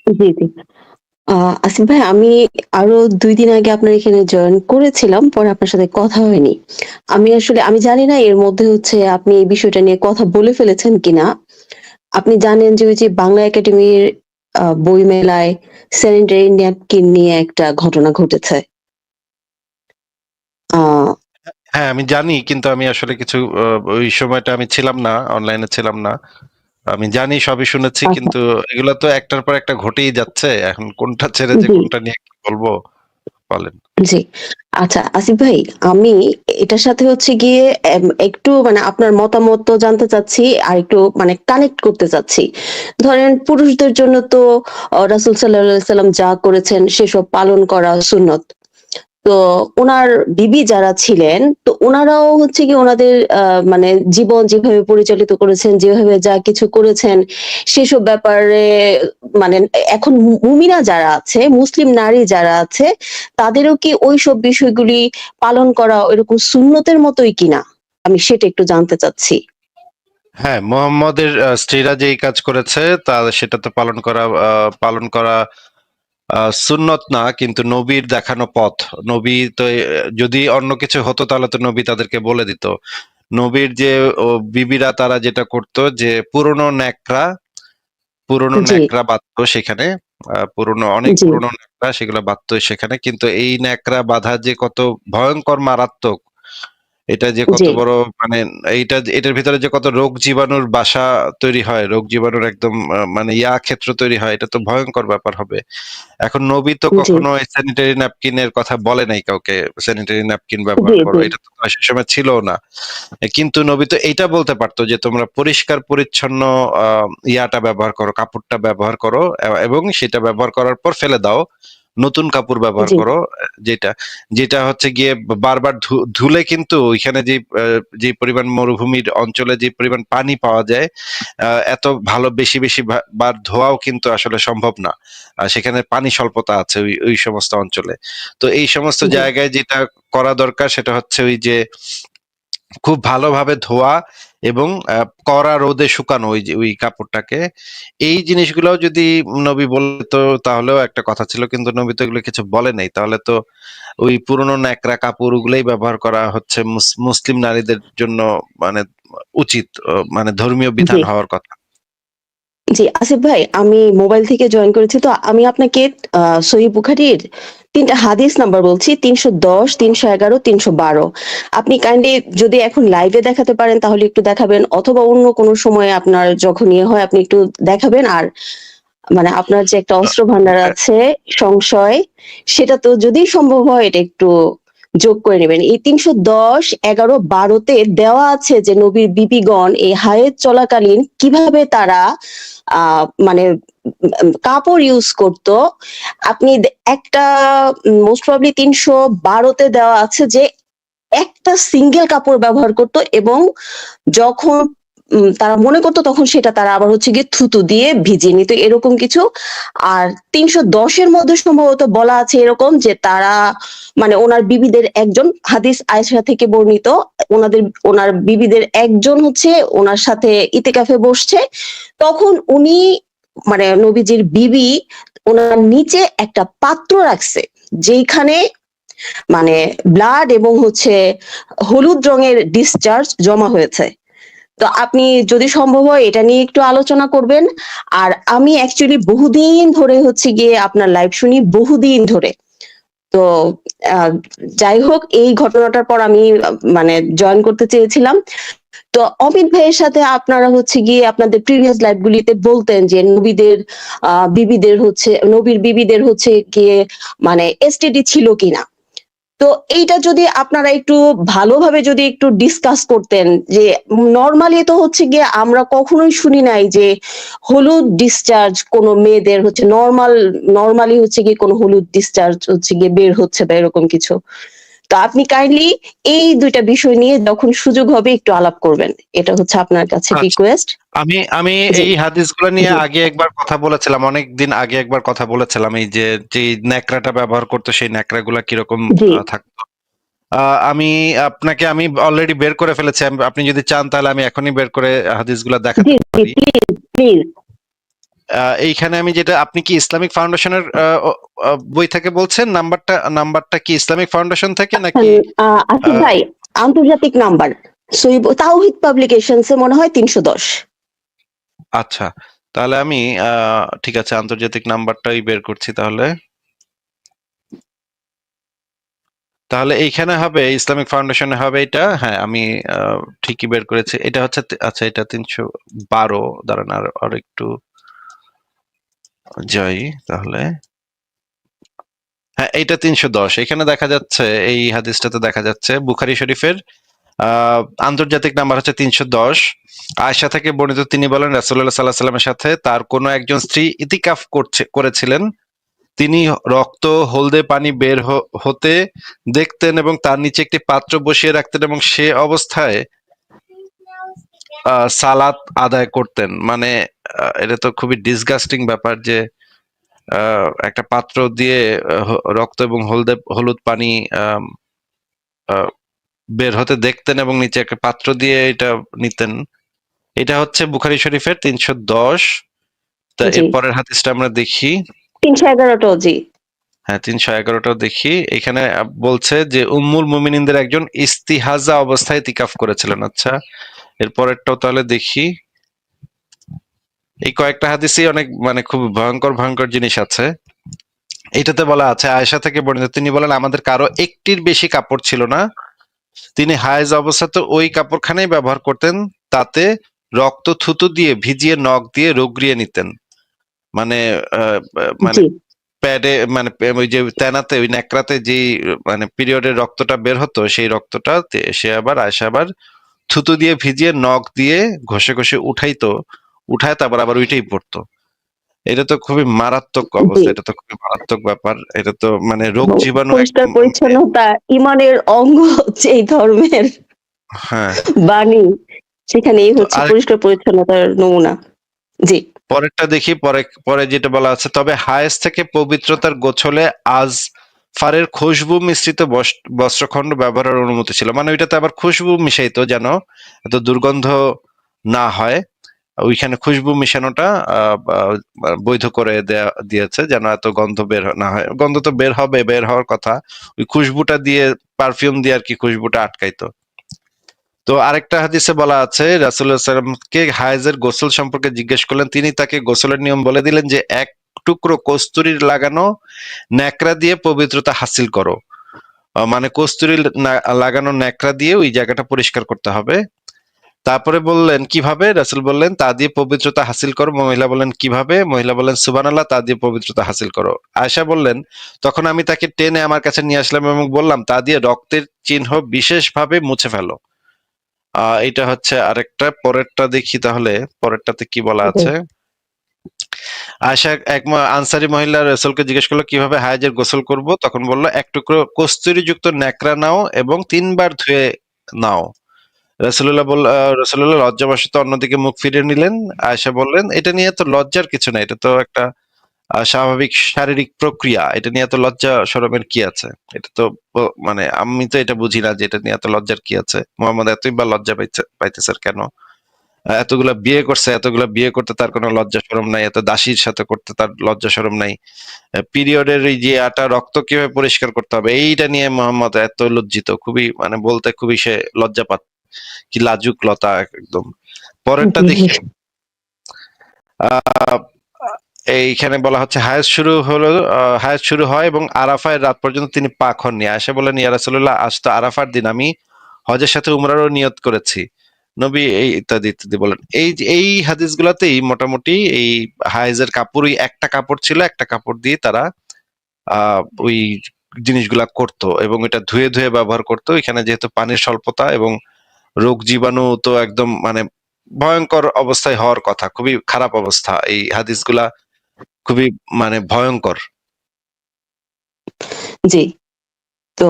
জি, জি। আসিফ ভাই, আমি আরো ২ দিন আগে আপনার এখানে জয়েন করেছিলাম। পরে আপনার সাথে কথা হয়নি। আমি জানি না এর মধ্যে হচ্ছে আপনি এই বিষয়টা নিয়ে কথা বলে ফেলেছেন কিনা? আপনি জানেন যে ওই যে বাংলা একাডেমির বইমেলায় স্যানিটারি ন্যাপকিন নিয়ে একটা ঘটনা ঘটেছে। আ হ্যাঁ, আমি জানি, কিন্তু আমি আসলে কিছু ওই সময়টা আমি ছিলাম না, অনলাইনে ছিলাম না। আমি জানি, সবই শুনেছি, আচ্ছা, কিন্তু এগুলো তো একটার পর একটা ঘটেই যাচ্ছে। এখন কোনটা ছেড়ে যে জি। কোনটা নিয়ে কি বলবো বলেন। জি। আচ্ছা আসিফ ভাই, আমি এটার সাথে হচ্ছে গিয়ে একটু মানে আপনার মতামতও জানতে চাচ্ছি, আর একটু মানে কানেক্ট করতে চাচ্ছি। ধরেন পুরুষদের জন্য তো রাসূল সাল্লাল্লাহু আলাইহি সাল্লাম যা করেছেন সেসব পালন করা সুন্নত। তো উনার বিবি যারা ছিলেন, তো উনারাও হচ্ছে গিয়ে উনাদের মানে জীবন যেভাবে পরিচালিত করেছেন, যেভাবে যা কিছু করেছেন, সেসব ব্যাপারে মানে এখন মুমিনা যারা আছে, মুসলিম নারী যারা আছে, তাদেরও কি ঐসব বিষয়গুলি পালন করা ওইরকম সুন্নতের মতোই কিনা? আমি সেটা একটু জানতে চাচ্ছি। হ্যাঁ, মোহাম্মদের স্ত্রীরা যেই কাজ করেছে তা সেটা তো পালন করা সুন্নত না, কিন্তু নবীর দেখানো পথ। নবী তো যদি অন্য কিছু হতো তাহলে তো নবী তাদেরকে বলে দিত। নবীর যে বিবিরা তারা যেটা করতো, যে পুরনো জি, ন্যাকড়া বাঁধতো সেখানে, অনেক জি, পুরনো ন্যাকড়া সেগুলো বাঁধতো সেখানে, কিন্তু এই ন্যাকড়া বাঁধা যে কত ভয়ঙ্কর মারাত্মক, এটা যে কত জি, বড়, মানে এটার ভিতরে যে কত রোগ জীবাণুর বাসা তৈরি হয়, রোগ জীবাণুর একদম মানে ক্ষেত্র তৈরি হয়, এটা তো ভয়ঙ্কর ব্যাপার হবে। এখন নবী তো জি, কখনো স্যানিটারি ন্যাপকিনের কথা বলে নাই কাউকে, স্যানিটারি ন্যাপকিন জি, ব্যবহার করো, জি, এটা তো সে সময় ছিল না। কিন্তু নবী তো এইটা বলতে পারতো যে তোমরা পরিষ্কার পরিচ্ছন্ন ইয়াটা ব্যবহার করো, কাপড়টা ব্যবহার করো, এবং সেটা ব্যবহার করার পর ফেলে দাও, নতুন কাপড় ব্যবহার জি, করো। যেটা যেটা হচ্ছে গিয়ে বারবার ধুলে কিন্তু ওইখানে যে পরিমাণ মরুভূমির অঞ্চলে যে পরিমাণ পানি পাওয়া যায়, এত ভালো বেশি বেশি বার ধোয়াও কিন্তু আসলে সম্ভব না। সেখানে পানি স্বল্পতা আছে ওই ওই সমস্ত অঞ্চলে। তো এই সমস্ত জি, জায়গায় যেটা করা দরকার সেটা হচ্ছে ওই যে খুব ভালোভাবে ধোয়া এবং কড়া রোদে শুকানো ওই কাপড়টাকে। এই জিনিসগুলোও যদি নবী বলতো তাহলেও একটা কথা ছিল, কিন্তু নবী তো এগুলো কিছু বলে নাই। তাহলে তো ওই পুরনো ন্যাকড়া কাপড় ওগুলোই ব্যবহার করা হচ্ছে মুসলিম নারীদের জন্য, মানে উচিত, মানে ধর্মীয় জি। বিধান হওয়ার কথা। জি, আসিফ ভাই, আমি মোবাইল থেকে জয়েন করেছি, তো আমি আপনাকে সহিহ বুখারীর ৩ টা হাদিস নাম্বার বলছি, ৩১০, ৩১১, ৩১২। আপনি কাইন্ডলি যদি এখন লাইভে দেখাতে পারেন তাহলে একটু দেখাবেন, অথবা অন্য কোনো সময়ে আপনার যখন ইয়ে হয় আপনি একটু দেখাবেন। আর মানে আপনার যে একটা অস্ত্র ভান্ডার আছে সংশয়, সেটা তো যদি সম্ভব হয় এটা একটু যোগ করে নেবেন। এই ৩১০, ১১, ১২ তে দেওয়া আছে যে নবীর বিবিগণ এই হায়েজ চলাকালীন কিভাবে তারা মানে কাপড় ইউজ করতো। আপনি একটা মোস্ট প্রবাবলি ৩১২ তে দেওয়া আছে যে একটা সিঙ্গেল কাপড় ব্যবহার করত, এবং যখন তারা মনে করতো তখন সেটা তারা আবার হচ্ছে গিয়ে থুতু দিয়ে ভিজিয়ে নিত, এরকম কিছু। আর ৩১০ এর মধ্যে সম্ভবত বলা আছে এরকম যে তারা মানে ওনার বিবিদের একজন, হাদিস আয়েশা থেকে বর্ণিত, ওনার বিবিদের একজন হচ্ছে ওনার সাথে ইতিকাফে বসছে, তখন উনি মানে নবীজির বিবি ওনার নিচে একটা পাত্র রাখছে, যেইখানে মানে ব্লাড এবং হচ্ছে হলুদ রঙের ডিসচার্জ জমা হয়েছে। তো আপনি যদি সম্ভব হয় এটা নিয়ে একটু আলোচনা করবেন। আর আমি অ্যাকচুয়ালি বহুদিন ধরে হচ্ছে গিয়ে আপনার লাইভ শুনি, বহুদিন ধরে। তো আহ, যাই হোক, এই ঘটনাটার পর আমি মানে জয়েন করতে চেয়েছিলাম। তো অমিত ভাইয়ের সাথে আপনারা হচ্ছে গিয়ে আপনাদের প্রিভিয়াস লাইভ গুলিতে বলতেন যে নবীর বিবিদের হচ্ছে গিয়ে মানে এসটিডি ছিল কিনা। তো এইটা যদি আপনারা একটু ভালোভাবে যদি একটু ডিসকাস করতেন, যে নরমালি তো হচ্ছে গিয়ে আমরা কখনোই শুনি নাই যে হলুদ ডিসচার্জ কোনো মেয়েদের হচ্ছে নরমালি হচ্ছে গিয়ে কোনো হলুদ ডিসচার্জ হচ্ছে গিয়ে বের হচ্ছে বা এরকম কিছু। তো আপনি কাইন্ডলি এই ২ টা বিষয় নিয়ে যখন সুযোগ হবে একটু আলাপ করবেন। এটা হচ্ছে আপনার কাছে আচ্ছা, রিকোয়েস্ট। আমি আমি জি, এই হাদিসগুলো নিয়ে জি, আগে একবার কথা বলেছিলাম, অনেক দিন আগে একবার কথা বলেছিলাম, এই যে ন্যাকড়াটা ব্যবহার করতো সেই ন্যাকড়াগুলা কিরকম জি, থাকতো। আমি অলরেডি বের করে ফেলেছি। আপনি যদি চান তাহলে আমি এখনই বের করে হাদিসগুলো জি, দেখাতে জি, পারি। Please, please. এইখানে আমি যেটা, আপনি কি ইসলামিক ফাউন্ডেশনের বই থেকে বলছেন? নাম্বারটা কি ইসলামিক ফাউন্ডেশন থেকে নাকি? আসিফ আহ, ভাই, আন্তর্জাতিক নাম্বার সহিহ তাওহীদ পাবলিকেশনসে মনে হয় 310। আচ্ছা, তাহলে আমি ঠিক আছে, আন্তর্জাতিক নাম্বারটাই বের করছি তাহলে। তাহলে এইখানে হবে ইসলামিক ফাউন্ডেশনে হবে এটা। হ্যাঁ, আমি ঠিকই বের করেছি। এটা হচ্ছে আচ্ছা, এটা 312। দাঁড়ান, আর একটু যাই তাহলে। হ্যাঁ, এইটা 310। এখানে দেখা যাচ্ছে, এই হাদিসটাতে দেখা যাচ্ছে বুখারী শরীফের আহ আন্তর্জাতিক নাম্বার হচ্ছে 310। আয়েশা থেকে বর্ণিত, তিনি বলেন রাসূলুল্লাহ সাল্লাল্লাহু আলাইহি সাল্লামের সাথে তার কোনো একজন স্ত্রী ইতিকাফ করেছিলেন। তিনি রক্ত হলদে পানি বের হতে দেখতেন এবং তার নিচে একটি পাত্র বসিয়ে রাখতেন এবং সে অবস্থায় সালাত আদায় করতেন। মানে এটা তো খুবই ডিসগাস্টিং ব্যাপার যে একটা পাত্র দিয়ে রক্ত এবং হলুদ পানি আম, আহ, বের হতে দেখতেন এবং নিচে একটা পাত্র দিয়ে এটা নিতেন। এটা হচ্ছে বুখারী শরীফের 310। তা জি, এরপরের হাদিসটা আমরা দেখি। 311টাও জি। হ্যাঁ, 311টাও দেখি। এখানে বলছে যে উম্মুল মুমিনিনদের একজন ইস্তিহাজা অবস্থায় ইতিকাফ করেছিলেন। আচ্ছা, এর পরেরটাও তাহলে দেখি। এই কয়েকটা হাদিসই অনেক মানে খুব ভয়ঙ্কর ভয়ঙ্কর জিনিস আছে। এটাতে বলা আছে, আয়েশা থেকে বর্ণিত, তিনি বলেন আমাদের কারো একটির বেশি কাপড় ছিল না। তিনি হায়েজ অবস্থাতে ওই কাপড়খানাই ব্যবহার করতেন। তাতে রক্ত থুতু দিয়ে ভিজিয়ে নখ দিয়ে রগড়িয়ে নিতেন। মানে মানে জি, প্যাডে, মানে ওই যে তেনাতে, ওই ন্যাকড়াতে যেই মানে পিরিয়ডের রক্তটা বের হতো, সেই রক্তটা সে আবার আয়েশা আবার থুতু দিয়ে ভিজিয়ে নখ দিয়ে ঘষে ঘষে উঠাইতো। উঠায় তারপর আবার ওইটাই পড়তো। এটা তো খুবই মারাত্মক জি। অবস্থা, এটা তো খুবই মারাত্মক ব্যাপার। এটা তো মানে রোগ এবং জীবাণু পরিষ্কার একদম মানে। পরিচ্ছন্নতা ইমানের অঙ্গ হচ্ছে এই ধর্মের হ্যাঁ। বাণী, সেখানেই তো হচ্ছে আরেক পরিষ্কার পরিচ্ছন্নতার নমুনা। জি, পরেরটা দেখি। পরে পরে যেটা বলা আছে, তবে হায়েস থেকে পবিত্রতার গোছলে আজ ফারের খুশবু মিশ্রিত বস্ত্রখণ্ড ব্যবহারের অনুমতি ছিল। মানে ওইটাতে আবার খুশবু মিশাইতো যেন এত দুর্গন্ধ না হয়। ওইখানে খুশবু মিশানোটা বৈধ করে দিয়েছে, যেন এত গন্ধ বের না হয়। গন্ধ তো বের হবে, বের হওয়ার কথা। ওই খুশবুটা দিয়ে, পারফিউম দিয়ে আর কি খুশবুটা আটকাইতো। তো আরেকটা হাদিসে বলা আছে, রাসূলুল্লাহ সাল্লামকে হায়েজের গোসল সম্পর্কে জিজ্ঞেস করলেন। তিনি তাকে গোসলের নিয়ম বলে দিলেন যে এক টুকরো কস্তুরীর লাগানো ন্যাকড়া দিয়ে পবিত্রতা হাসিল করো। মানে কস্তুরী লাগানো ন্যাকড়া দিয়ে ওই জায়গাটা পরিষ্কার করতে হবে। তারপরে বললেন কিভাবে? রাসূল বললেন তা দিয়ে পবিত্রতা হাসিল করো। মহিলা বললেন কিভাবে? মহিলা বললেন সুবহানাল্লাহ, তা দিয়ে পবিত্রতা হাসিল করো। আয়েশা বললেন, তখন আমি তাকে টেনে আমার কাছে নিয়ে আসলাম এবং বললাম তা দিয়ে রক্তের চিহ্ন বিশেষভাবে মুছে ফেলো। এটা হচ্ছে আরেকটা। পরেরটা দেখি তাহলে। পরেরটাতে কি বলা জি, আছে। আয়েশা এক আনসারী মহিলা রাসূলকে জিজ্ঞেস করলো কিভাবে হায়েজের গোসল করব। তখন বলল এক টুকরো কস্তুরী যুক্ত ন্যাকড়া নাও এবং 3 বার ধুয়ে নাও। রাসূলুল্লাহ লজ্জাবশত অন্যদিকে মুখ ফিরিয়ে নিলেন। আয়েশা বললেন, এটা নিয়ে তো লজ্জার কিছু নাই, এটা তো একটা স্বাভাবিক শারীরিক প্রক্রিয়া। এটা নিয়ে এত লজ্জা শরমের কি আছে? এটা তো মানে আমি তো এটা বুঝি না যে এটা নিয়ে এত লজ্জার কি আছে। মোহাম্মদ এতই বা লজ্জা পাইতেছে কেন? এতগুলা বিয়ে করছে, এতগুলা বিয়ে করতে তার কোনো লজ্জা শরম নাই, এত দাসীর সাথে করতে তার লজ্জা শরম নাই। পিরিয়ডের এই যে আটা রক্ত কিভাবে পরিষ্কার করতে হবে, এইটা নিয়ে মোহাম্মদ এত লজ্জিত, খুবই মানে বলতে খুবই সে লজ্জা পাচ্ছে। কি লাজুক লতা একদম। পরেরটা জি, দেখি। আহ এইখানে বলা হচ্ছে হায়াত শুরু হয় এবং আরাফায় রাত পর্যন্ত তিনি পাক হননি। আয়েশা বললেন, ইয়া রাসূলুল্লাহ, আজ তো আরাফার দিন, আমি হজের সাথে উমরারও নিয়ত করেছি। নবী এই ইত্যাদি ইত্যাদি বলেন। এই হাদিসগুলাতেই মোটামুটি এই হায়েজের কাপড়, ওই একটা কাপড় ছিল, একটা কাপড় দিয়ে তারা ওই জিনিসগুলা করতো এবং এটা ধুয়ে ধুয়ে ব্যবহার করতো। এখানে যেহেতু পানির স্বল্পতা এবং রোগ জীবাণু তো একদম মানে ভয়ঙ্কর অবস্থায় হওয়ার কথা, খুবই খারাপ অবস্থা। এই হাদিসগুলা খুবই মানে ভয়ঙ্কর। জি। তো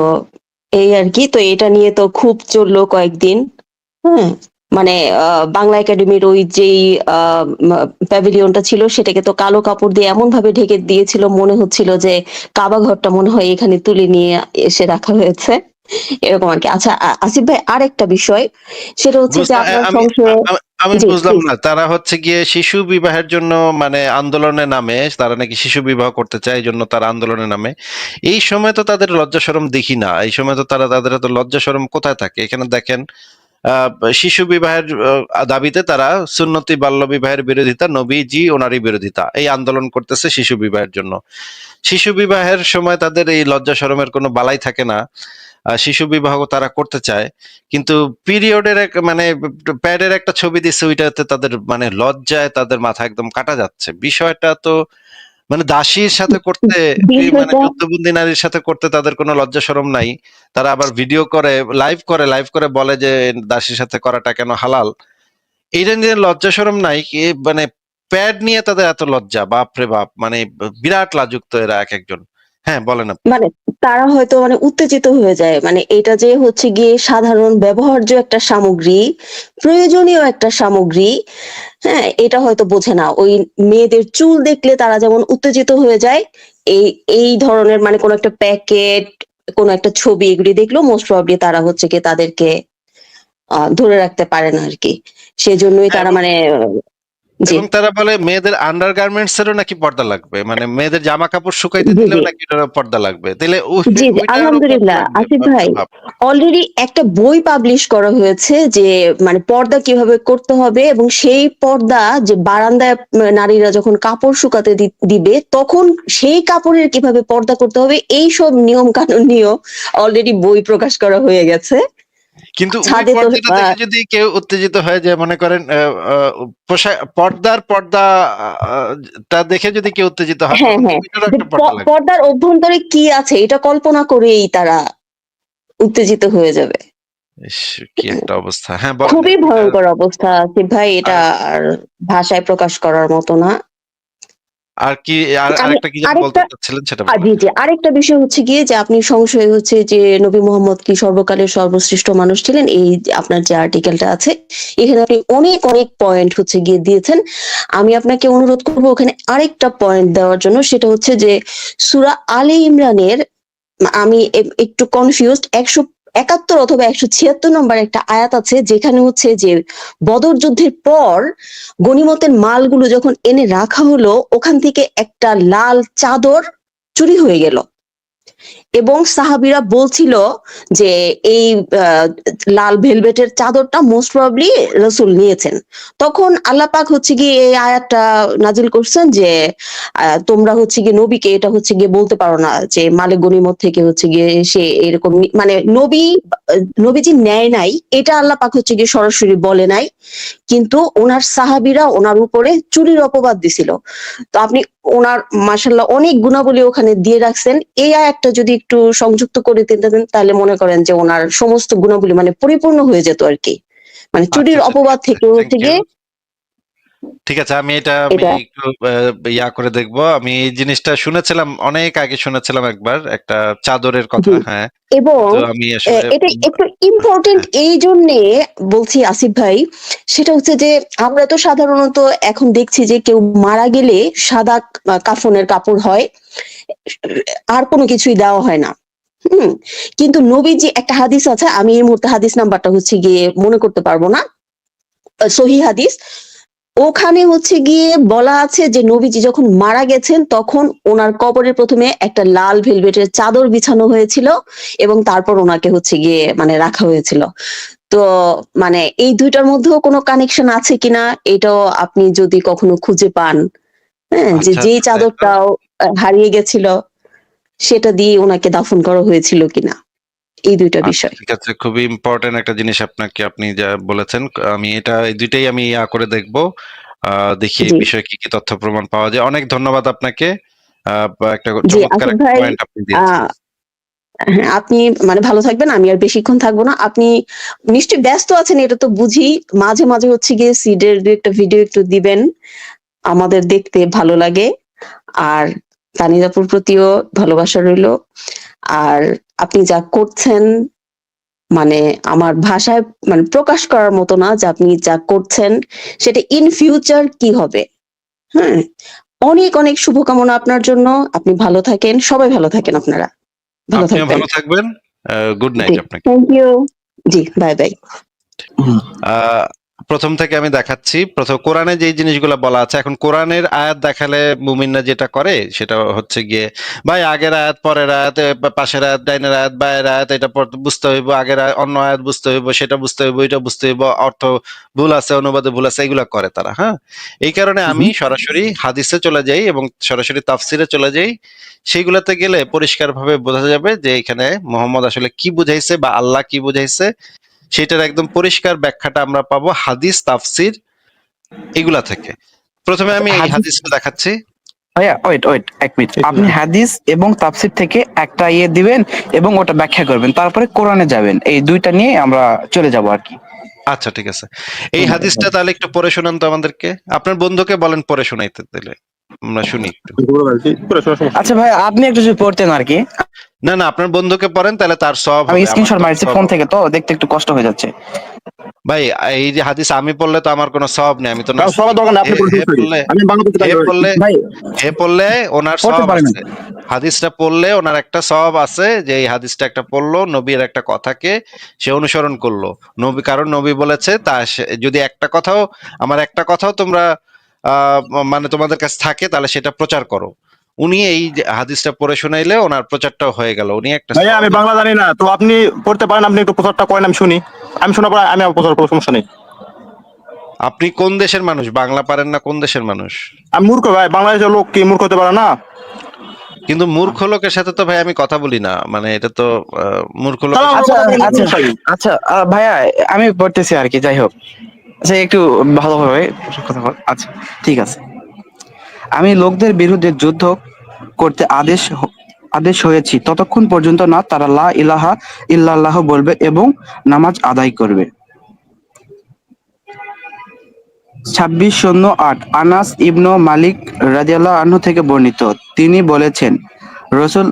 এই আর কি, তো এটা নিয়ে তো খুব চললো কয়েকদিন। হ্যাঁ, মানে বাংলা একাডেমির ওই যেই প্যাভিলিয়নটা ছিল সেটাকে তো কালো কাপড় দিয়ে এমন ভাবে ঢেকে দিয়েছিল, মনে হচ্ছিল যে কাবা ঘরটা মনে হয় এখানে তুলে নিয়ে এসে রাখা হয়েছে। এরকম আরকি। আচ্ছা আসিফ ভাই আরেকটা বিষয়, সেটা হচ্ছে যে বুঝলাম। আপনার আমি সংশয়ে আমি জি, বুঝলাম প্লিজ। না। তারা হচ্ছে গিয়ে শিশু বিবাহের জন্য মানে আন্দোলনে নামে। তারা নাকি শিশু বিবাহ করতে চায়, এইজন্য তারা আন্দোলনে নামে। এই সময় তো তাদের লজ্জা শরম দেখি না। এই সময় তো তাদের এত লজ্জা শরম কোথায় থাকে? এখানে দেখেন শিশু বিবাহের দাবিতে তারা সুন্নতি বাল্য বিবাহের বিরোধিতা, নবীজি ওনারই বিরোধিতা। এই আন্দোলন করতেছে শিশু বিবাহের জন্য। শিশু বিবাহের সময় তাদের এই লজ্জা শরমের কোনো বালাই থাকে না। শিশু বিবাহ তারা করতে চায়, কিন্তু পিরিয়ডের এক মানে প্যাডের একটা ছবি দিচ্ছে, ওইটাতে তাদের মানে লজ্জায় তাদের মাথা একদম কাটা যাচ্ছে। বিষয়টা তো মানে দাসীর সাথে করতে, মানে বিষয়টা যুদ্ধবন্দী নারীর সাথে করতে তাদের কোনো লজ্জা শরম নাই। তারা আবার ভিডিও করে, লাইভ করে বলে যে দাসীর সাথে করাটা কেন হালাল। এইটা নিয়ে লজ্জা শরম নাই কি, মানে প্যাড নিয়ে তাদের এত লজ্জা, বাপ রে বাপ, মানে বিরাট লাজুক তো এরা এক একজন। হ্যাঁ, বলেন আপনি। মানে তারা হয়তো মানে উত্তেজিত হয়ে যায়। মানে এটা যে হচ্ছে গিয়ে সাধারণ ব্যবহার্য একটা সামগ্রী, প্রয়োজনীয় একটা সামগ্রী, হ্যাঁ? এটা হয়তো বোঝে না। ওই মেয়েদের চুল দেখলে তারা যেমন উত্তেজিত হয়ে যায়, এই এই ধরনের মানে কোনো একটা প্যাকেট, কোনো একটা ছবি এগুলি দেখলেও মোস্ট প্রবাবলি তারা হচ্ছে গিয়ে তাদেরকে ধরে রাখতে পারে না আরকি। সেজন্যই হ্যাঁ, তারা মানে জি, এবং তারা বলে মেয়েদের আন্ডারগার্মেন্টস এরও নাকি পর্দা লাগবে, মানে মেয়েদের জামা কাপড় শুকাইতে জি, জি। দিলেও নাকি ওটারও পর্দা লাগবে, তাহলে জি, জি, ওইটা আরো পর্দা আলহামদুলিল্লাহ। লাগবে, আসিফ বাপরে ভাই, বাপ। অলরেডি একটা বই পাবলিশ করা হয়েছে যে মানে পর্দা কিভাবে করতে হবে, এবং সেই পর্দা যে বারান্দায় নারীরা যখন কাপড় শুকাতে দিবে তখন সেই কাপড়ের কিভাবে পর্দা করতে হবে, এইসব নিয়ম কানুন নিয়েও অলরেডি বই প্রকাশ করা হয়ে গেছে। কিন্তু ওই ছাদে তো পর্দাটা দেখে যদি কেউ উত্তেজিত হয়, যে মনে করেন পোশাক পর্দা আহ, তা দেখে যদি কেউ উত্তেজিত হয়, হ্যাঁ, তখন তো হ্যাঁ। ওইটারও যে একটা পর্দা লাগবে। পর্দার অভ্যন্তরে কি আছে এটা কল্পনা করেই তারা উত্তেজিত হয়ে যাবে। ইস, কি একটা অবস্থা। হ্যাঁ, বলেন। খুবই ভয়ংকর অবস্থা আসিফ ভাই, এটা আর আর ভাষায় প্রকাশ করার মতো না। আর কি, আর আমি আরেকটা কি যেন বলতে আরেকটা চাচ্ছিলেন, সেটা জি, বলেন। জি। আরেকটা বিষয় হচ্ছে গিয়ে যে আপনি সংশয় হচ্ছে যে নবী মোহাম্মদ কি সর্বকালের সর্বশ্রেষ্ঠ মানুষ ছিলেন? এই যে আপনার যে আর্টিকেলটা আছে, এখানে আপনি অনেক পয়েন্ট হচ্ছে গিয়ে দিয়েছেন। আমি আপনাকে অনুরোধ করব ওখানে আরেকটা পয়েন্ট দেওয়ার জন্য। সেটা হচ্ছে যে সূরা আলে ইমরানের আমি একটু কনফিউজড, ১৭১ অথবা ১৭৬ নম্বর একটা আয়াত আছে যেখানে হচ্ছে যে বদর যুদ্ধের পর গনিমতের মালগুলো যখন এনে রাখা হলো, ওখান থেকে একটা লাল চাদর চুরি হয়ে গেল। এবং সাহাবীরা বলছিল যে এই লাল ভেলভেটের চাদরটা মোস্ট প্রবাবলি রাসূল নিয়েছেন। তখন আল্লাহ পাক হচ্ছে গিয়ে এই আয়াতটা নাজিল করছেন যে তোমরা হচ্ছে গিয়ে নবীকে এটা হচ্ছে গিয়ে বলতে পারো না যে মালে গনিমত থেকে হচ্ছে গিয়ে সে এরকম মানে নবীজি নেয় নাই, এটা আল্লাহ পাক হচ্ছে গিয়ে সরাসরি বলে নাই। কিন্তু ওনার সাহাবীরা ওনার উপরে চুরির অপবাদ দিছিল। তো আপনি ওনার মাশাআল্লাহ অনেক গুণাবলী ওখানে দিয়ে রাখছেন। এই আয়াতটা যদি একটু সংযুক্ত করে দিতেন তাহলে মনে করেন যে ওনার সমস্ত গুণাবলী মানে পরিপূর্ণ হয়ে যেত আরকি। মানে আচ্ছা চুরির আচ্ছা, ঠিক অপবাদ আছে, থেকে থ্যাংক হচ্ছে ইউ। গিয়ে ঠিক আছে, আমি এটা একটু করে দেখবো। আমি এই জিনিসটা শুনেছিলাম, অনেক আগে শুনেছিলাম একবার একটা চাদরের কথা। জি। হ্যাঁ, এবং তো আমি আসলে এটা একটু ইম্পোর্টেন্ট হ্যাঁ, এই জন্যে বলছি আসিফ ভাই, সেটা হচ্ছে যে আমরা তো সাধারণত এখন দেখছি যে কেউ মারা গেলে সাদা কাফনের কাপড় হয়, আর কোনো কিছুই দেওয়া হয় না। হুম? কিন্তু নবীজি একটা হাদিস আছে, আমি এই মুহূর্তে হাদিস নাম্বারটা হচ্ছে গিয়ে মনে করতে পারবো না। সহিহ হাদিস। ওখানে হচ্ছে গিয়ে বলা আছে যে নবীজি যখন মারা গেছেন তখন ওনার কবরের প্রথমে একটা লাল ভেলভেটের চাদর বিছানো হয়েছিল এবং তারপর ওনাকে হচ্ছে গিয়ে মানে রাখা হয়েছিল। তো মানে এই ২ টার মধ্যেও কোনো কানেকশন আছে কিনা এটাও আপনি যদি কখনো খুঁজে পান, হ্যাঁ? যে আচ্ছা যেই আচ্ছা, তাই তো। চাদরটাও হারিয়ে গেছিল সেটা দিয়ে উনাকে দাফন করা হয়েছিল কিনা। এই ২ টা আচ্ছা, বিষয়। ঠিক আছে, খুবই ইম্পর্টেন্ট একটা জিনিস আপনি যা বলেছেন। আমি এই দুইটাই আমি করে দেখবো। দেখি এই জি, বিষয়ে কি কি তথ্য প্রমাণ পাওয়া যায়। অনেক ধন্যবাদ আপনাকে। বা একটা জি চমৎকার আসিফ একটা ভাই, পয়েন্ট আপনি আ দিয়েছেন। হ্যাঁ, আপনি মানে ভালো থাকবেন। আমি আর বেশিক্ষণ থাকবো না। আপনি নিশ্চয়ই ব্যস্ত আছেন এটা তো বুঝি। মাঝে হচ্ছে গিয়ে সিডের ২-১ টা ভিডিও একটু দিবেন। আমাদের দেখতে ভালো লাগে। আর তানির আপুর প্রতিও ভালোবাসা রইলো। আর আপনি যা করছেন মানে আমার ভাষায় মানে প্রকাশ করার মতো না যে আপনি যা করছেন সেটা ইন ফিউচার কি হবে, হ্যাঁ? অনেক শুভকামনা আপনার জন্য। আপনি ভালো থাকেন। সবাই ভালো থাকেন আপনারা। ভালো আপনিও থাকবেন। ভালো থাকবেন। গুড নাইট আপনাকে। Thank you. জি, বাই বাই। আহ, প্রথম থেকে আমি দেখাচ্ছি। প্রথম কোরআনে যেই জিনিসগুলো বলা আছে, এখন কোরআনের আয়াত দেখালে মুমিনরা যেটা করে সেটা হচ্ছে গিয়ে, ভাই আগের আয়াত পরের আয়াত পাশের আয়াত ডাইনের আয়াত বায়ের আয়াত এটা বুঝতে হইব, আগের অন্য আয়াত বুঝতে হইব, সেটা বুঝতে হইব, এটা বুঝতে হইব, অর্থ ভুল আছে, অনুবাদে ভুল আছে, এগুলা করে তারা। হ্যাঁ, এই কারণে আমি সরাসরি হাদিসে চলে যাই এবং সরাসরি তাফসিরে চলে যাই। সেইগুলাতে গেলে পরিষ্কার ভাবে বোঝা যাবে যে এখানে মোহাম্মদ আসলে কি বুঝাইছে বা আল্লাহ কি বুঝাইছে, সেটার একদম পরিষ্কার ব্যাখ্যাটা আমরা পাবো হাদিস, তাফসির এগুলা থেকে। প্রথমে আমি এই হাদিস হাদিসটা দেখাচ্ছি। ভাইয়া, ওয়েট ওয়েট এক মিনিট, এক আপনি মিনিট। হাদিস এবং তাফসীর থেকে একটা দিবেন এবং ওটা ব্যাখ্যা করবেন, তারপরে কোরআনে যাবেন, এই দুইটা নিয়ে আমরা চলে যাব আর কি। আচ্ছা ঠিক আছে, এই হাদিসটা তাহলে একটু পড়ে শোনান তো আমাদেরকে। আপনার বন্ধুকে বলেন পড়ে শোনাইতে, দিলে আমরা শুনি একটু। আচ্ছা ভাই, আপনি একটু যদি পড়তেন আর কি। না না, আপনার বন্ধুকে পড়েন, তাহলে তার সওয়াব আমি হবে, আমার স্ক্রিনশট তো মারছি সওয়াব ফোন হবে। থেকে, তো দেখতে একটু কষ্ট হয়ে যাচ্ছে। ভাই এই যে হাদিস আমি পড়লে তো আমার কোনো সওয়াব নেই, আমি তো সবার নাস্তিক। দরকার নেই, আপনি পড়ে হে শুনতে থাকেন। পড়লে, আমি বাংলা হে পড়লে, ভাই হে পড়লে ওনার পড়তে সওয়াব পারেন না। আছে। হাদিসটা পড়লে ওনার একটা সওয়াব আছে, যে এই হাদিসটা একটা পড়লো, নবীর একটা কথাকে সে অনুসরণ করলো। নবী, কারণ নবী বলেছে তা যদি একটা কথাও, আমার একটা কথাও তোমরা আহ মানে তোমাদের কাছে থাকে, তাহলে সেটা প্রচার করো। উনি এই যে হাদিসটা পড়ে শোনাইলে ওনার প্রচারটাও হয়ে গেল, উনি একটা ভাইয়া সওয়াব আমি বাংলা জানি না, তো আপনি পড়তে পারেন, আপনি একটু প্রচারটা করেন, আমি শুনি। আমি শোনার পর আমি আবার প্রচার করবো, সমস্যা নেই। আপনি কোন দেশের মানুষ? বাংলা পারেন না, কোন দেশের মানুষ? আমি মূর্খ ভাই, বাংলাদেশের লোক কি মূর্খ হতে পারে না? কিন্তু মূর্খ লোকের সাথে তো ভাই আমি কথা বলি না, মানে এটা তো মূর্খ তাহলে লোকের আমার আচ্ছা কথা বলেন, আচ্ছা সমস্যা কি? আচ্ছা, ভাইয়া আমি পড়তেছি আর কি, যাই হোক। আচ্ছা একটু ভালোভাবে কথা বল। আচ্ছা ঠিক আছে। আমি লোকদের বিরুদ্ধে যুদ্ধ করতে আদেশ হয়েছি ততক্ষণ পর্যন্ত না তারা লা ইলাহা ইল্লাল্লাহ বলবে এবং নামাজ আদায় করবে। 26:08 আনাস ইবনু মালিক রাদিয়াল্লাহু আনহু থেকে বর্ণিত, তিনি বলেছেন, রসুল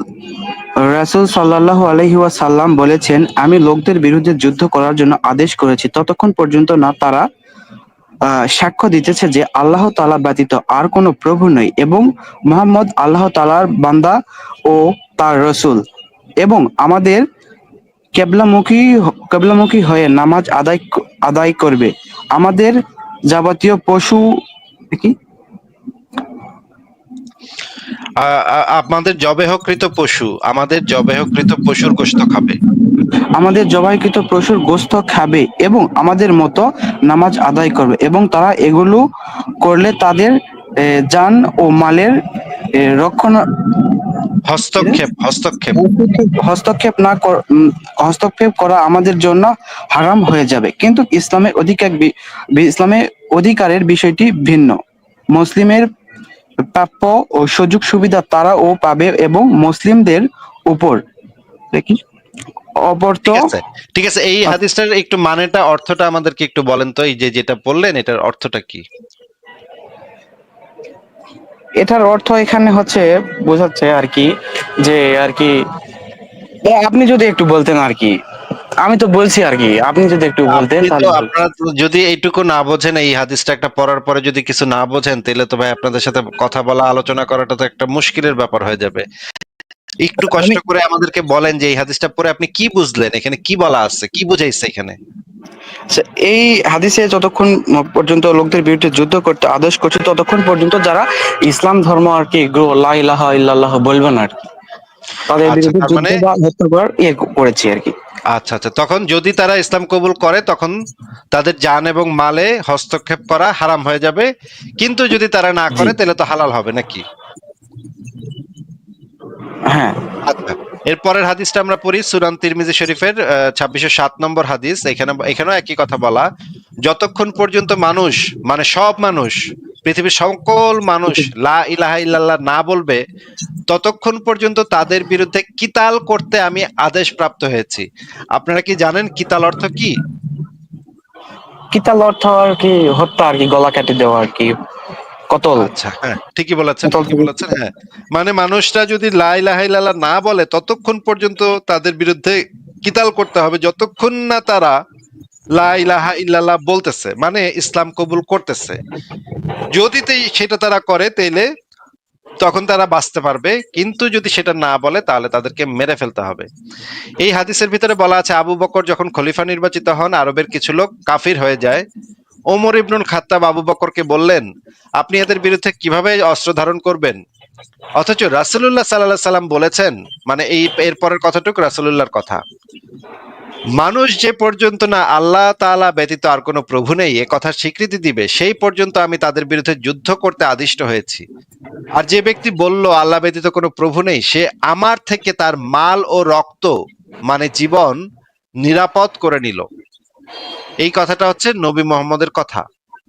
রাসূল সাল্লাল্লাহু আলাইহি ওয়াসাল্লাম বলেছেন, আমি লোকদের বিরুদ্ধে যুদ্ধ করার জন্য আদেশ করেছি ততক্ষণ পর্যন্ত না তারা সাক্ষ্য দিতেছে যে আল্লাহ তাআলা ব্যতীত আর কোনো প্রভু নেই এবং মুহাম্মদ আল্লাহ তাআলার বান্দা ও তার রসূল, এবং আমাদের কেবলামুখী হয়ে নামাজ আদায় করবে, আমাদের যাবতীয় পশু কি আমাদের জবেহকৃত পশু, আমাদের জবেহকৃত পশুর গোশত খাবে। আমাদের জবাইকৃত পশুর গোশত খাবে এবং আমাদের মতো নামাজ আদায় করবে, এবং তারা এগুলো করলে তাদের জান ও মালের রক্ষণ হস্তক্ষেপ। হস্তক্ষেপ করা আমাদের জন্য হারাম হয়ে যাবে। কিন্তু ইসলামের অধিকারের বিষয়টি ভিন্ন। মুসলিমের প্রাপ্য ও সুযোগ সুবিধা তারাও পাবে এবং মুসলিমদের উপর কি অপরত। ঠিক আছে, ঠিক আছে, এই হাদিসটার একটু মানেটা, অর্থটা আমাদেরকে একটু বলেন তো, এই যে যেটা বললেন এটার অর্থটা কি? এটার অর্থ এখানে হচ্ছে বোঝাচ্ছে আর কি, যে আর কি আপনি যদি একটু বলতেন আর কি, আমি তো বলছি আর কি, আপনি যদি একটু বলতেন আপনি তো, তাহলে আপনারা তো যদি এইটুকু না বোঝেন, এই হাদিসটা একটা পড়ার পরে যদি কিছু না বোঝেন, তাহলে তো ভাই আপনাদের সাথে কথা বলা, আলোচনা করাটা তো একটা মুশকিলের ব্যাপার হয়ে যাবে। একটু কষ্ট আমি করে আমাদেরকে বলেন যে এই হাদিসটা পড়ে আপনি কি বুঝলেন, এখানে কি বলা আছে, কি বুঝাইছে এখানে? এই হাদিসে যতক্ষণ পর্যন্ত লোকদের বিরুদ্ধে যুদ্ধ করতে আদেশ করছে ততক্ষণ পর্যন্ত যারা ইসলাম ধর্ম আর কি লা ইলাহা ইল্লাল্লাহ বলবেন আর কি, তাদের আচ্ছা, বিরুদ্ধে তার যুদ্ধ মানে বা হত্যা করার করেছি আর কি। আচ্ছা আচ্ছা, তখন যদি তারা ইসলাম কবুল করে তখন তাদের জান এবং মালে হস্তক্ষেপ করা হারাম হয়ে যাবে, কিন্তু যদি তারা না জি করে তাহলে তো হালাল হবে নাকি? হ্যাঁ। আচ্ছা, এর পরের হাদিসটা আমরা পড়ি, সুনান তিরমিজি শরীফের 2607 নম্বর হাদিস। এখানেও একই কথা বলা, যতক্ষণ পর্যন্ত মানুষ, মানে সব মানুষ, পৃথিবীর সকল মানুষ লা ইলাহা ইল্লাল্লাহ না বলবে, ততক্ষণ পর্যন্ত তাদের বিরুদ্ধে কিতাল করতে আমি আদেশ প্রাপ্ত হয়েছি। আপনারা কি জানেন কিতাল অর্থ কি? কিতাল অর্থ আর কি হত্যা আর কি, গলা কেটে দেওয়া আর কি, কতল। আচ্ছা, হ্যাঁ ঠিকই বলেছেন, কতল ঠিকই থেকে বলেছেন। হ্যাঁ, মানে মানুষরা যদি লা ইলাহা ইল্লাল্লাহ না বলে ততক্ষণ পর্যন্ত তাদের বিরুদ্ধে কিতাল করতে হবে, যতক্ষণ না তারা লা ইলাহা ইল্লাল্লাহ বলতেছে, মানে ইসলাম কবুল করতেছে। যদি সেটা তারা করে তাইলে তখন তারা বাঁচতে পারবে, কিন্তু যদি সেটা না বলে তাহলে তাদেরকে মেরে ফেলতে হবে। এই হাদিসের ভিতরে বলা আছে আবু বকর যখন খলিফা নির্বাচিত হন আরবের কিছু লোক কাফির হয়ে যায়। ওমর ইবনুল খাত্তাব আবু বকরকে বললেন, আপনি এদের বিরুদ্ধে কিভাবে অস্ত্র ধারণ করবেন? অথচ রাসূলুল্লাহ সাল্লাল্লাহু আলাইহি সাল্লাম বলেছেন, মানে এই এরপরের কথাটুকু রাসূলুল্লাহর কথা, মানুষ যে পর্যন্ত না আল্লাহ তাআলা ব্যতীত আর কোনো প্রভু নেই এ কথার স্বীকৃতি দিবে সেই পর্যন্ত আমি তাদের বিরুদ্ধে যুদ্ধ করতে আদিষ্ট হয়েছি। আর যে ব্যক্তি বলল আল্লাহ ব্যতীত কোনো প্রভু নেই সে আমার থেকে তার মাল ও রক্ত মানে জীবন নিরাপদ করে নিল। এই কথাটা হচ্ছে নবী মুহাম্মদের কথা।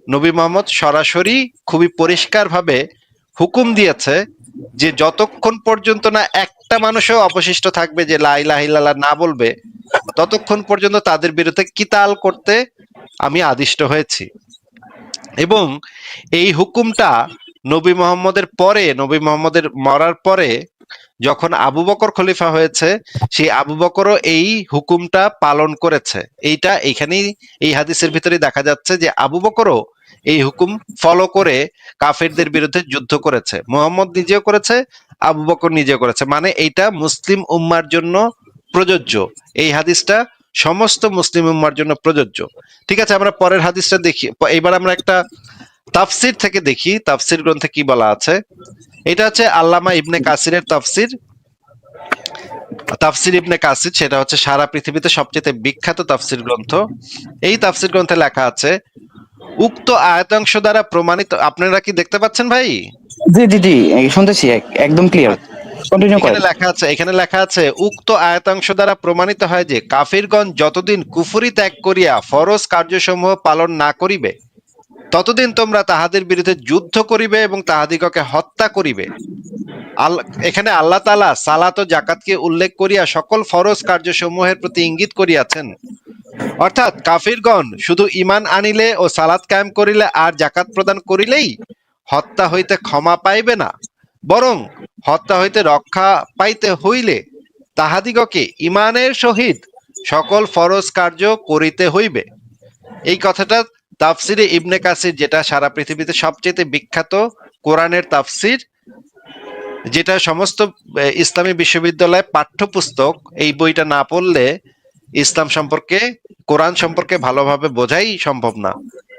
নবী মুহাম্মদ সরাসরি খুবই পরিষ্কারভাবে হুকুম দিয়েছে যে যতক্ষণ পর্যন্ত না একটা মানুষও অবশিষ্ট থাকবে যে লা ইলাহা ইল্লাল্লাহ না বলবে, ততক্ষণ পর্যন্ত তাদের বিরুদ্ধে কিতাল করতে আমি আদিষ্ট হয়েছি। এবং এই হুকুমটা নবী মুহাম্মদের পরে, নবী মুহাম্মদের মরার পরে যখন আবু বকর খলিফা হয়েছে, সেই আবু বকরও এই হুকুমটা পালন করেছে। এইটা এইখানেই এই হাদিসের ভিতরে দেখা যাচ্ছে যে আবু বকরও এই হুকুম ফলো করে কাফেরদের বিরুদ্ধে যুদ্ধ করেছে। মুহাম্মদ নিজেও করেছে, আবু বকর নিজেও করেছে, মানে এইটা মুসলিম উম্মার জন্য প্রযোজ্য। এই হাদিসটা সমস্ত মুসলিম উম্মার জন্য প্রযোজ্য। ঠিক আছে, আমরা পরের হাদিসটা দেখি। এবার আমরা একটা তাফসির থেকে দেখি তাফসির গ্রন্থে কি বলা আছে। এটা হচ্ছে আল্লামা ইবনে কাসিরের তাফসির। তাফসির ইবনে কাসির সেটা হচ্ছে সারা পৃথিবীতে সবচেয়ে বিখ্যাত তাফসির গ্রন্থ। এই তাফসির গ্রন্থে লেখা আছে উক্ত আয়াতাংশ দ্বারা প্রমাণিত। আপনারা কি দেখতে পাচ্ছেন ভাই? জি জি জি, শুনতেছি, একদম ক্লিয়ার। কন্টিনিউ এখানে করেন। লেখা আছে, এখানে লেখা আছে উক্ত আয়াতাংশ দ্বারা প্রমাণিত হয় যে কাফিরগণ যতদিন কুফরি ত্যাগ করিয়া ফরজ কার্যসমূহ পালন না করিবে ততদিন তোমরা তাহাদের বিরুদ্ধে যুদ্ধ করিবে এবং তাহাদিগকে হত্যা করিবে। এখানে আল্লাহ তাআলা সালাত ও যাকাতকে উল্লেখ করিয়া সকল ফরজ কার্যসমূহের প্রতি ইঙ্গিত করিয়াছেন। অর্থাৎ কাফিরগণ শুধু ঈমান আনিলে ও সালাত কায়েম করিলে আর যাকাত প্রদান করিলেই হত্যা হইতে ক্ষমা পাইবে না, বরং হত্যা হইতে রক্ষা পাইতে হইলে তাহাদিগকে ঈমানের সহিত সকল ফরজ কার্য করিতে হইবে। এই কথাটা তাফসিরে ইবনে কাসির, যেটা সারা পৃথিবীতে সবচেয়ে বিখ্যাত কোরআনের তাফসির, যেটা সমস্ত ইসলামী বিশ্ববিদ্যালয়ে পাঠ্যপুস্তক, এই বইটা না পড়লে ইসলাম সম্পর্কে, কোরআন সম্পর্কে ভালোভাবে বোঝাই সম্ভব না।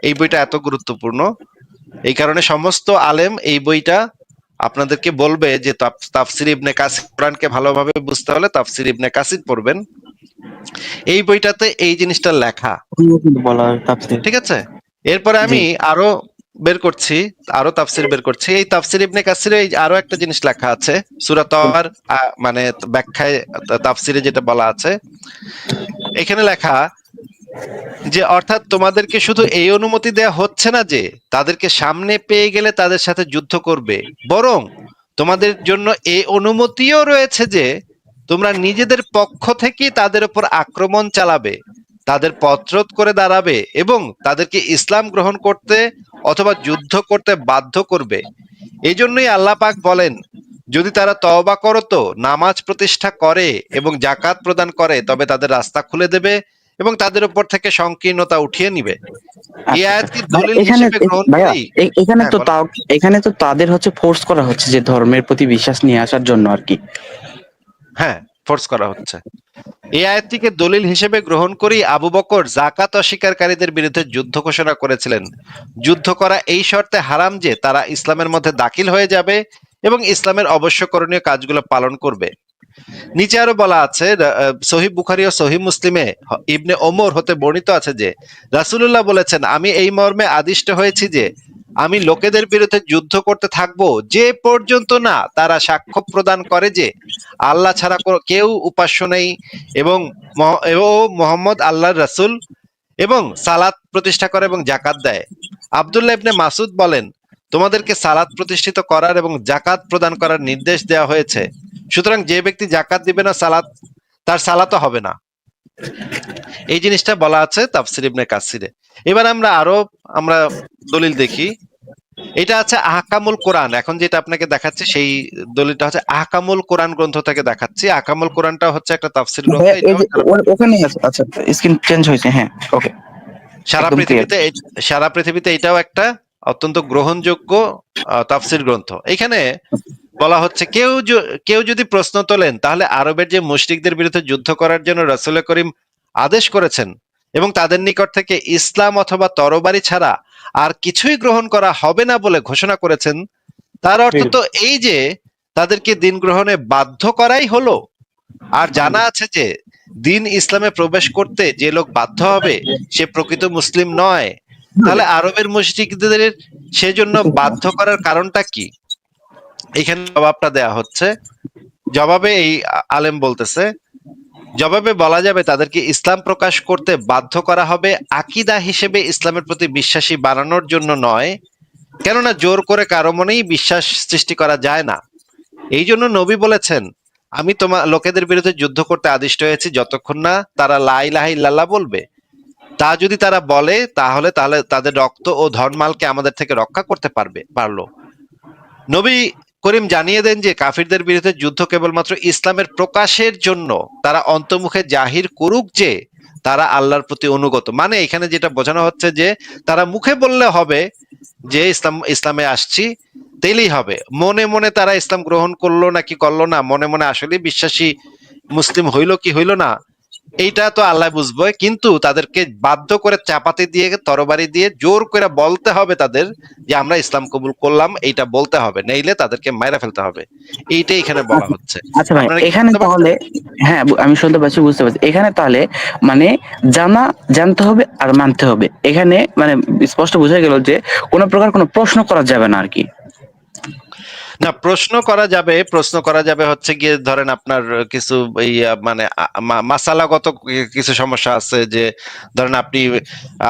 এই বইটা এত গুরুত্বপূর্ণ, এই কারণে সমস্ত আলেম এই বইটা আপনাদেরকে বলবে যে তাফসির ইবনে কাসির, কোরআনকে ভালোভাবে বুঝতে হলে তাফসির ইবনে কাসির পড়বেন। এই বইটাতে এই জিনিসটা লেখা, বলা তাফসীর। ঠিক আছে। এরপরে আমি আরো বের করছি, আরো তাফসির বের করছি। এই তাফসির ইবনে কাসিরে আরো একটা জিনিস লেখা আছে সূরা তওবার, মানে ব্যাখ্যায় তাফসিরে যেটা বলা আছে, এখানে লেখা যে অর্থাৎ তোমাদেরকে শুধু এই অনুমতি দেয়া হচ্ছে না যে তাদেরকে সামনে পেয়ে গেলে তাদের সাথে যুদ্ধ করবে, বরং তোমাদের জন্য এই অনুমতিও রয়েছে যে তোমরা নিজেদের পক্ষ থেকে তাদের উপর আক্রমণ চালাবে, তাদের পথরোধ করে দাঁড়াবে এবং তাদেরকে ইসলাম গ্রহণ করতে অথবা যুদ্ধ করতে বাধ্য করবে। এই জন্যই আল্লাহ পাক বলেন, যদি তারা তওবা করো তো নামাজ প্রতিষ্ঠা করে এবং যাকাত প্রদান করে তবে তাদের রাস্তা খুলে দেবে এবং তাদের উপর থেকে সংকীর্ণতা উঠিয়ে নিবে। এই আয়াতকে দলিল এখানে হিসেবে গ্রহণ ভাইয়া, করেই, এখানে হ্যাঁ তো বলেন। তাও, এখানে তো তাদের হচ্ছে ফোর্স করা হচ্ছে যে ধর্মের প্রতি বিশ্বাস নিয়ে আসার জন্য আর কি। হ্যাঁ, ফোর্স করা হচ্ছে। এই আয়াতটিকে দলিল হিসেবে গ্রহণ করেই আবু বকর যাকাত অস্বীকারীদের বিরুদ্ধে যুদ্ধ ঘোষণা করেছিলেন। যুদ্ধ করা এই শর্তে হারাম যে তারা ইসলামের মধ্যে দাখিল হয়ে যাবে এবং ইসলামের অবশ্য করণীয় কাজগুলো পালন করবে। নিচে আরো বলা আছে, সহিহ বুখারী ও সহিহ মুসলিমে ইবনে ওমর হতে বর্ণিত আছে যে রাসূলুল্লাহ বলেছেন, আমি এই মর্মে আদিষ্ট হয়েছি যে আমি লোকেদের বিরুদ্ধে যুদ্ধ করতে থাকবো যে পর্যন্ত না তারা সাক্ষ্য প্রদান করে যে আল্লাহ ছাড়া কেউ উপাস্য নেই এবং মুহাম্মদ আল্লাহর রাসূল, এবং সালাত প্রতিষ্ঠা করে এবং যাকাত দেয়। আব্দুল্লাহ ইবনে মাসুদ বলেন, তোমাদেরকে সালাত প্রতিষ্ঠিত করার এবং যাকাত প্রদান করার নির্দেশ দেওয়া হয়েছে, সুতরাং যে ব্যক্তি যাকাত দিবে না তার সালাতও হবে না। এই জিনিসটা বলা আছে তাফসির ইবনে কাসিরে। এবার আমরা দলিল দেখি। এটা আছে আহকামুল কোরআন। এখন যেটা আপনাকে দেখাচ্ছি সেই দলিলটা হচ্ছে আহকামুল কোরআন গ্রন্থ থেকে দেখাচ্ছি। আহকামুল কোরআনটা হচ্ছে একটা তাফসির গ্রন্থ। ওখানে আছে, আচ্ছা স্ক্রিন চেঞ্জ হয়েছে, হ্যাঁ ওকে। সারা পৃথিবীতে এটাও একটা অত্যন্ত গ্রহণযোগ্য তাফসির গ্রন্থ। এখানে বলা হচ্ছে কেউ যদি প্রশ্ন তোলেন তাহলে আরবের যে মুশরিকদের বিরুদ্ধে যুদ্ধ করার জন্য রাসূল করিম আদেশ করেছেন এবং তাদের নিকট থেকে ইসলাম অথবা তরবারি ছাড়া আর কিছুই গ্রহণ করা হবে না বলে ঘোষণা করেছেন, তার অর্থ তো এই যে তাদেরকে দিন গ্রহণে বাধ্য করাই হলো। আর জানা আছে যে দিন ইসলামে প্রবেশ করতে যে লোক বাধ্য হবে সে প্রকৃত মুসলিম নয়। তাহলে আরবের মুশরিকদের সেজন্য বাধ্য করার কারণটা কি? এখানে জবাবটা দেয়া হচ্ছে। জবাবে এই আলেম বলতেছে, জবাবে বলা যাবে তাদেরকে ইসলাম প্রকাশ করতে বাধ্য করা হবে আকীদা হিসেবে ইসলামের প্রতি বিশ্বাসী বানানোর জন্য নয়, কেননা জোর করে কারো মনেই বিশ্বাস সৃষ্টি করা যায় না। এই জন্য নবী বলেছেন, আমি তোমার লোকেদের বিরুদ্ধে যুদ্ধ করতে আদিষ্ট হয়েছি যতক্ষণ না তারা লা ইলাহা ইল্লাল্লাহ বলবে। তা যদি তারা বলে তাহলে তাদের রক্ত ও ধনমালকে আমাদের থেকে রক্ষা করতে পারলো। নবী করিম জানিয়ে দেন যে কাফিরদের বিরুদ্ধে যুদ্ধ কেবলমাত্র ইসলামের প্রকাশের জন্য, তারা অন্তর্মুখে জাহির করুক যে তারা আল্লাহর প্রতি অনুগত। মানে এখানে যেটা বোঝানো হচ্ছে যে তারা মুখে বললে হবে যে ইসলামে আসছি, তেলেই হবে। মনে মনে তারা ইসলাম গ্রহণ করলো নাকি করলো না, মনে মনে আসলে বিশ্বাসী মুসলিম হইলো কি হইলো না, এইটা তো আল্লাহ বুঝবে। কিন্তু তাদেরকে বাধ্য করে চাপাতি দিয়ে তরবারি দিয়ে জোর করে বলতে হবে তাদের যে আমরা ইসলাম কবুল করলাম, এইটা বলতে হবে, নইলে তাদেরকে মাইরা ফেলতে হবে। এইটাই এখানে বলা হচ্ছে। আচ্ছা ভাই, আপনারা কি এখানে বুঝতে তাহলে পারছেন? হ্যাঁ আমি শুনতে পাচ্ছি, বুঝতে পারছি। এখানে তাহলে মানে জানতে হবে আর মানতে হবে। এখানে মানে স্পষ্ট বোঝা গেল যে কোনো প্রকার কোনো প্রশ্ন করা যাবে না আর কি। না, প্রশ্ন করা যাবে হচ্ছে গিয়ে ধরেন আপনার কিছু মানে মাসালাগত কিছু সমস্যা আছে, যে ধরেন আপনি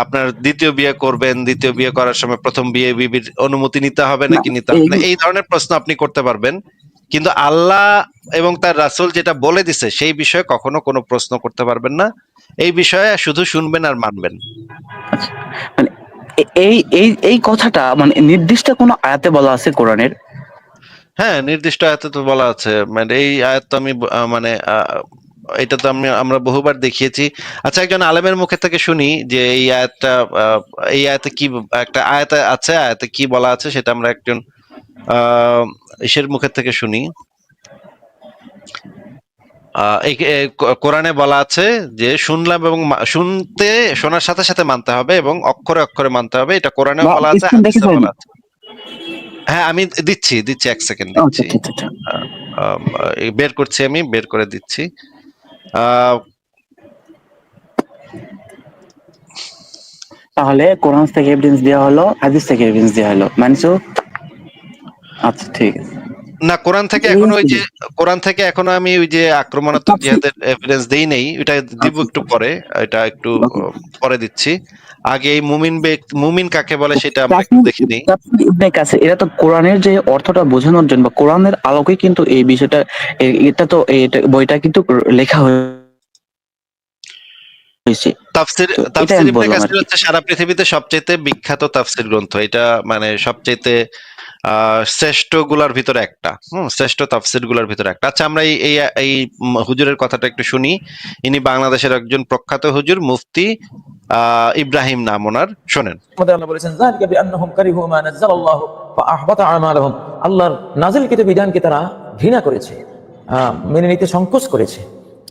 আপনার দ্বিতীয় বিয়ে করবেন, দ্বিতীয় বিয়ে করার সময় প্রথম বিবির অনুমতি নিতে হবে না নাকি নিতে হবে না, এই ধরনের প্রশ্ন আপনি করতে পারবেন। কিন্তু আল্লাহ এবং তার রাসূল যেটা বলে দিছে সেই বিষয়ে কখনো কোনো প্রশ্ন করতে পারবেন না। এই বিষয়ে শুধু শুনবেন আর মানবেন। আচ্ছা, মানে এই এই এই কথাটা মানে নির্দিষ্ট কোনো আয়াতে বলা আছে কোরআনের? হ্যাঁ, নির্দিষ্ট আয়াতে তো বলা আছে। মানে এই আয়াত তো আমি মানে এটা তো আমরা বহুবার দেখিয়েছি। আচ্ছা, একজন আলেমের মুখে থেকে শুনি যে এই আয়াতটা এই আয়াতে কি, একটা আয়াতে আছে, আয়াতে কি বলা আছে সেটা আমরা একজন ইসের মুখের থেকে শুনি। কোরআনে বলা আছে যে শুনলাম এবং শোনার সাথে সাথে মানতে হবে এবং অক্ষরে অক্ষরে মানতে হবে। এটা কোরআনেও বা বলা আছে, স্ক্রিন দেখে হাদিসেও ফেলেন। বলা আছে। হ্যাঁ, আমি দিচ্ছি 1 সেকেন্ড আচ্ছা দিচ্ছি। আচ্ছা আচ্ছা। আহ, বের করছি, আমি বের করে দিচ্ছি। আহ, তাহলে কোরআন থেকে এভিডেন্স দেওয়া হলো, হাদিস থেকে এভিডেন্স দেওয়া হলো, মানছো? আচ্ছা ঠিক আছে। না, কোরআন থেকে এখনো আমি ওই যে আক্রমণাত্মক জিহাদের এভিডেন্স দেই নেই, এটা দিব একটু পরে, এটা একটু পরে দিচ্ছি। আগে এই মুমিন কাকে বলে সেটা আমরা একটু দেখে নিই। ইবনে কাসির এরা তো কোরআনের যে অর্থটা বোঝানোর জন্য বা কোরআনের আলোকে কিন্তু এই বিষয়টা বইটা কিন্তু লেখা হয়েছে। তাফসির তো এটাই তাফসির আমি ইবনে বললাম আর কাসির কি। হচ্ছে সারা পৃথিবীতে সবচেয়ে বিখ্যাত তাফসির গ্রন্থ। এটা মানে সবচেয়ে শ্রেষ্ঠ গুলার ভিতরে একটা, শ্রেষ্ঠ তাফসির গুলার ভিতরে একটা। আচ্ছা, আমরা এই এই এই হুজুরের কথাটা একটু শুনি। ইনি বাংলাদেশের একজন প্রখ্যাত হুজুর, মুফতি ইব্রাহিম নাম ওনার। শোনেন। আল্লাহ বলেছেন যালিকা বিআন্নাহুম কারিহু মা নাযালাল্লাহু ফাআহবাতা আমালুহুম। আল্লাহর নাযিলকৃত বিধানকে তারা ঘৃণা করেছে, মেনে নিতে সংকোচ করেছে,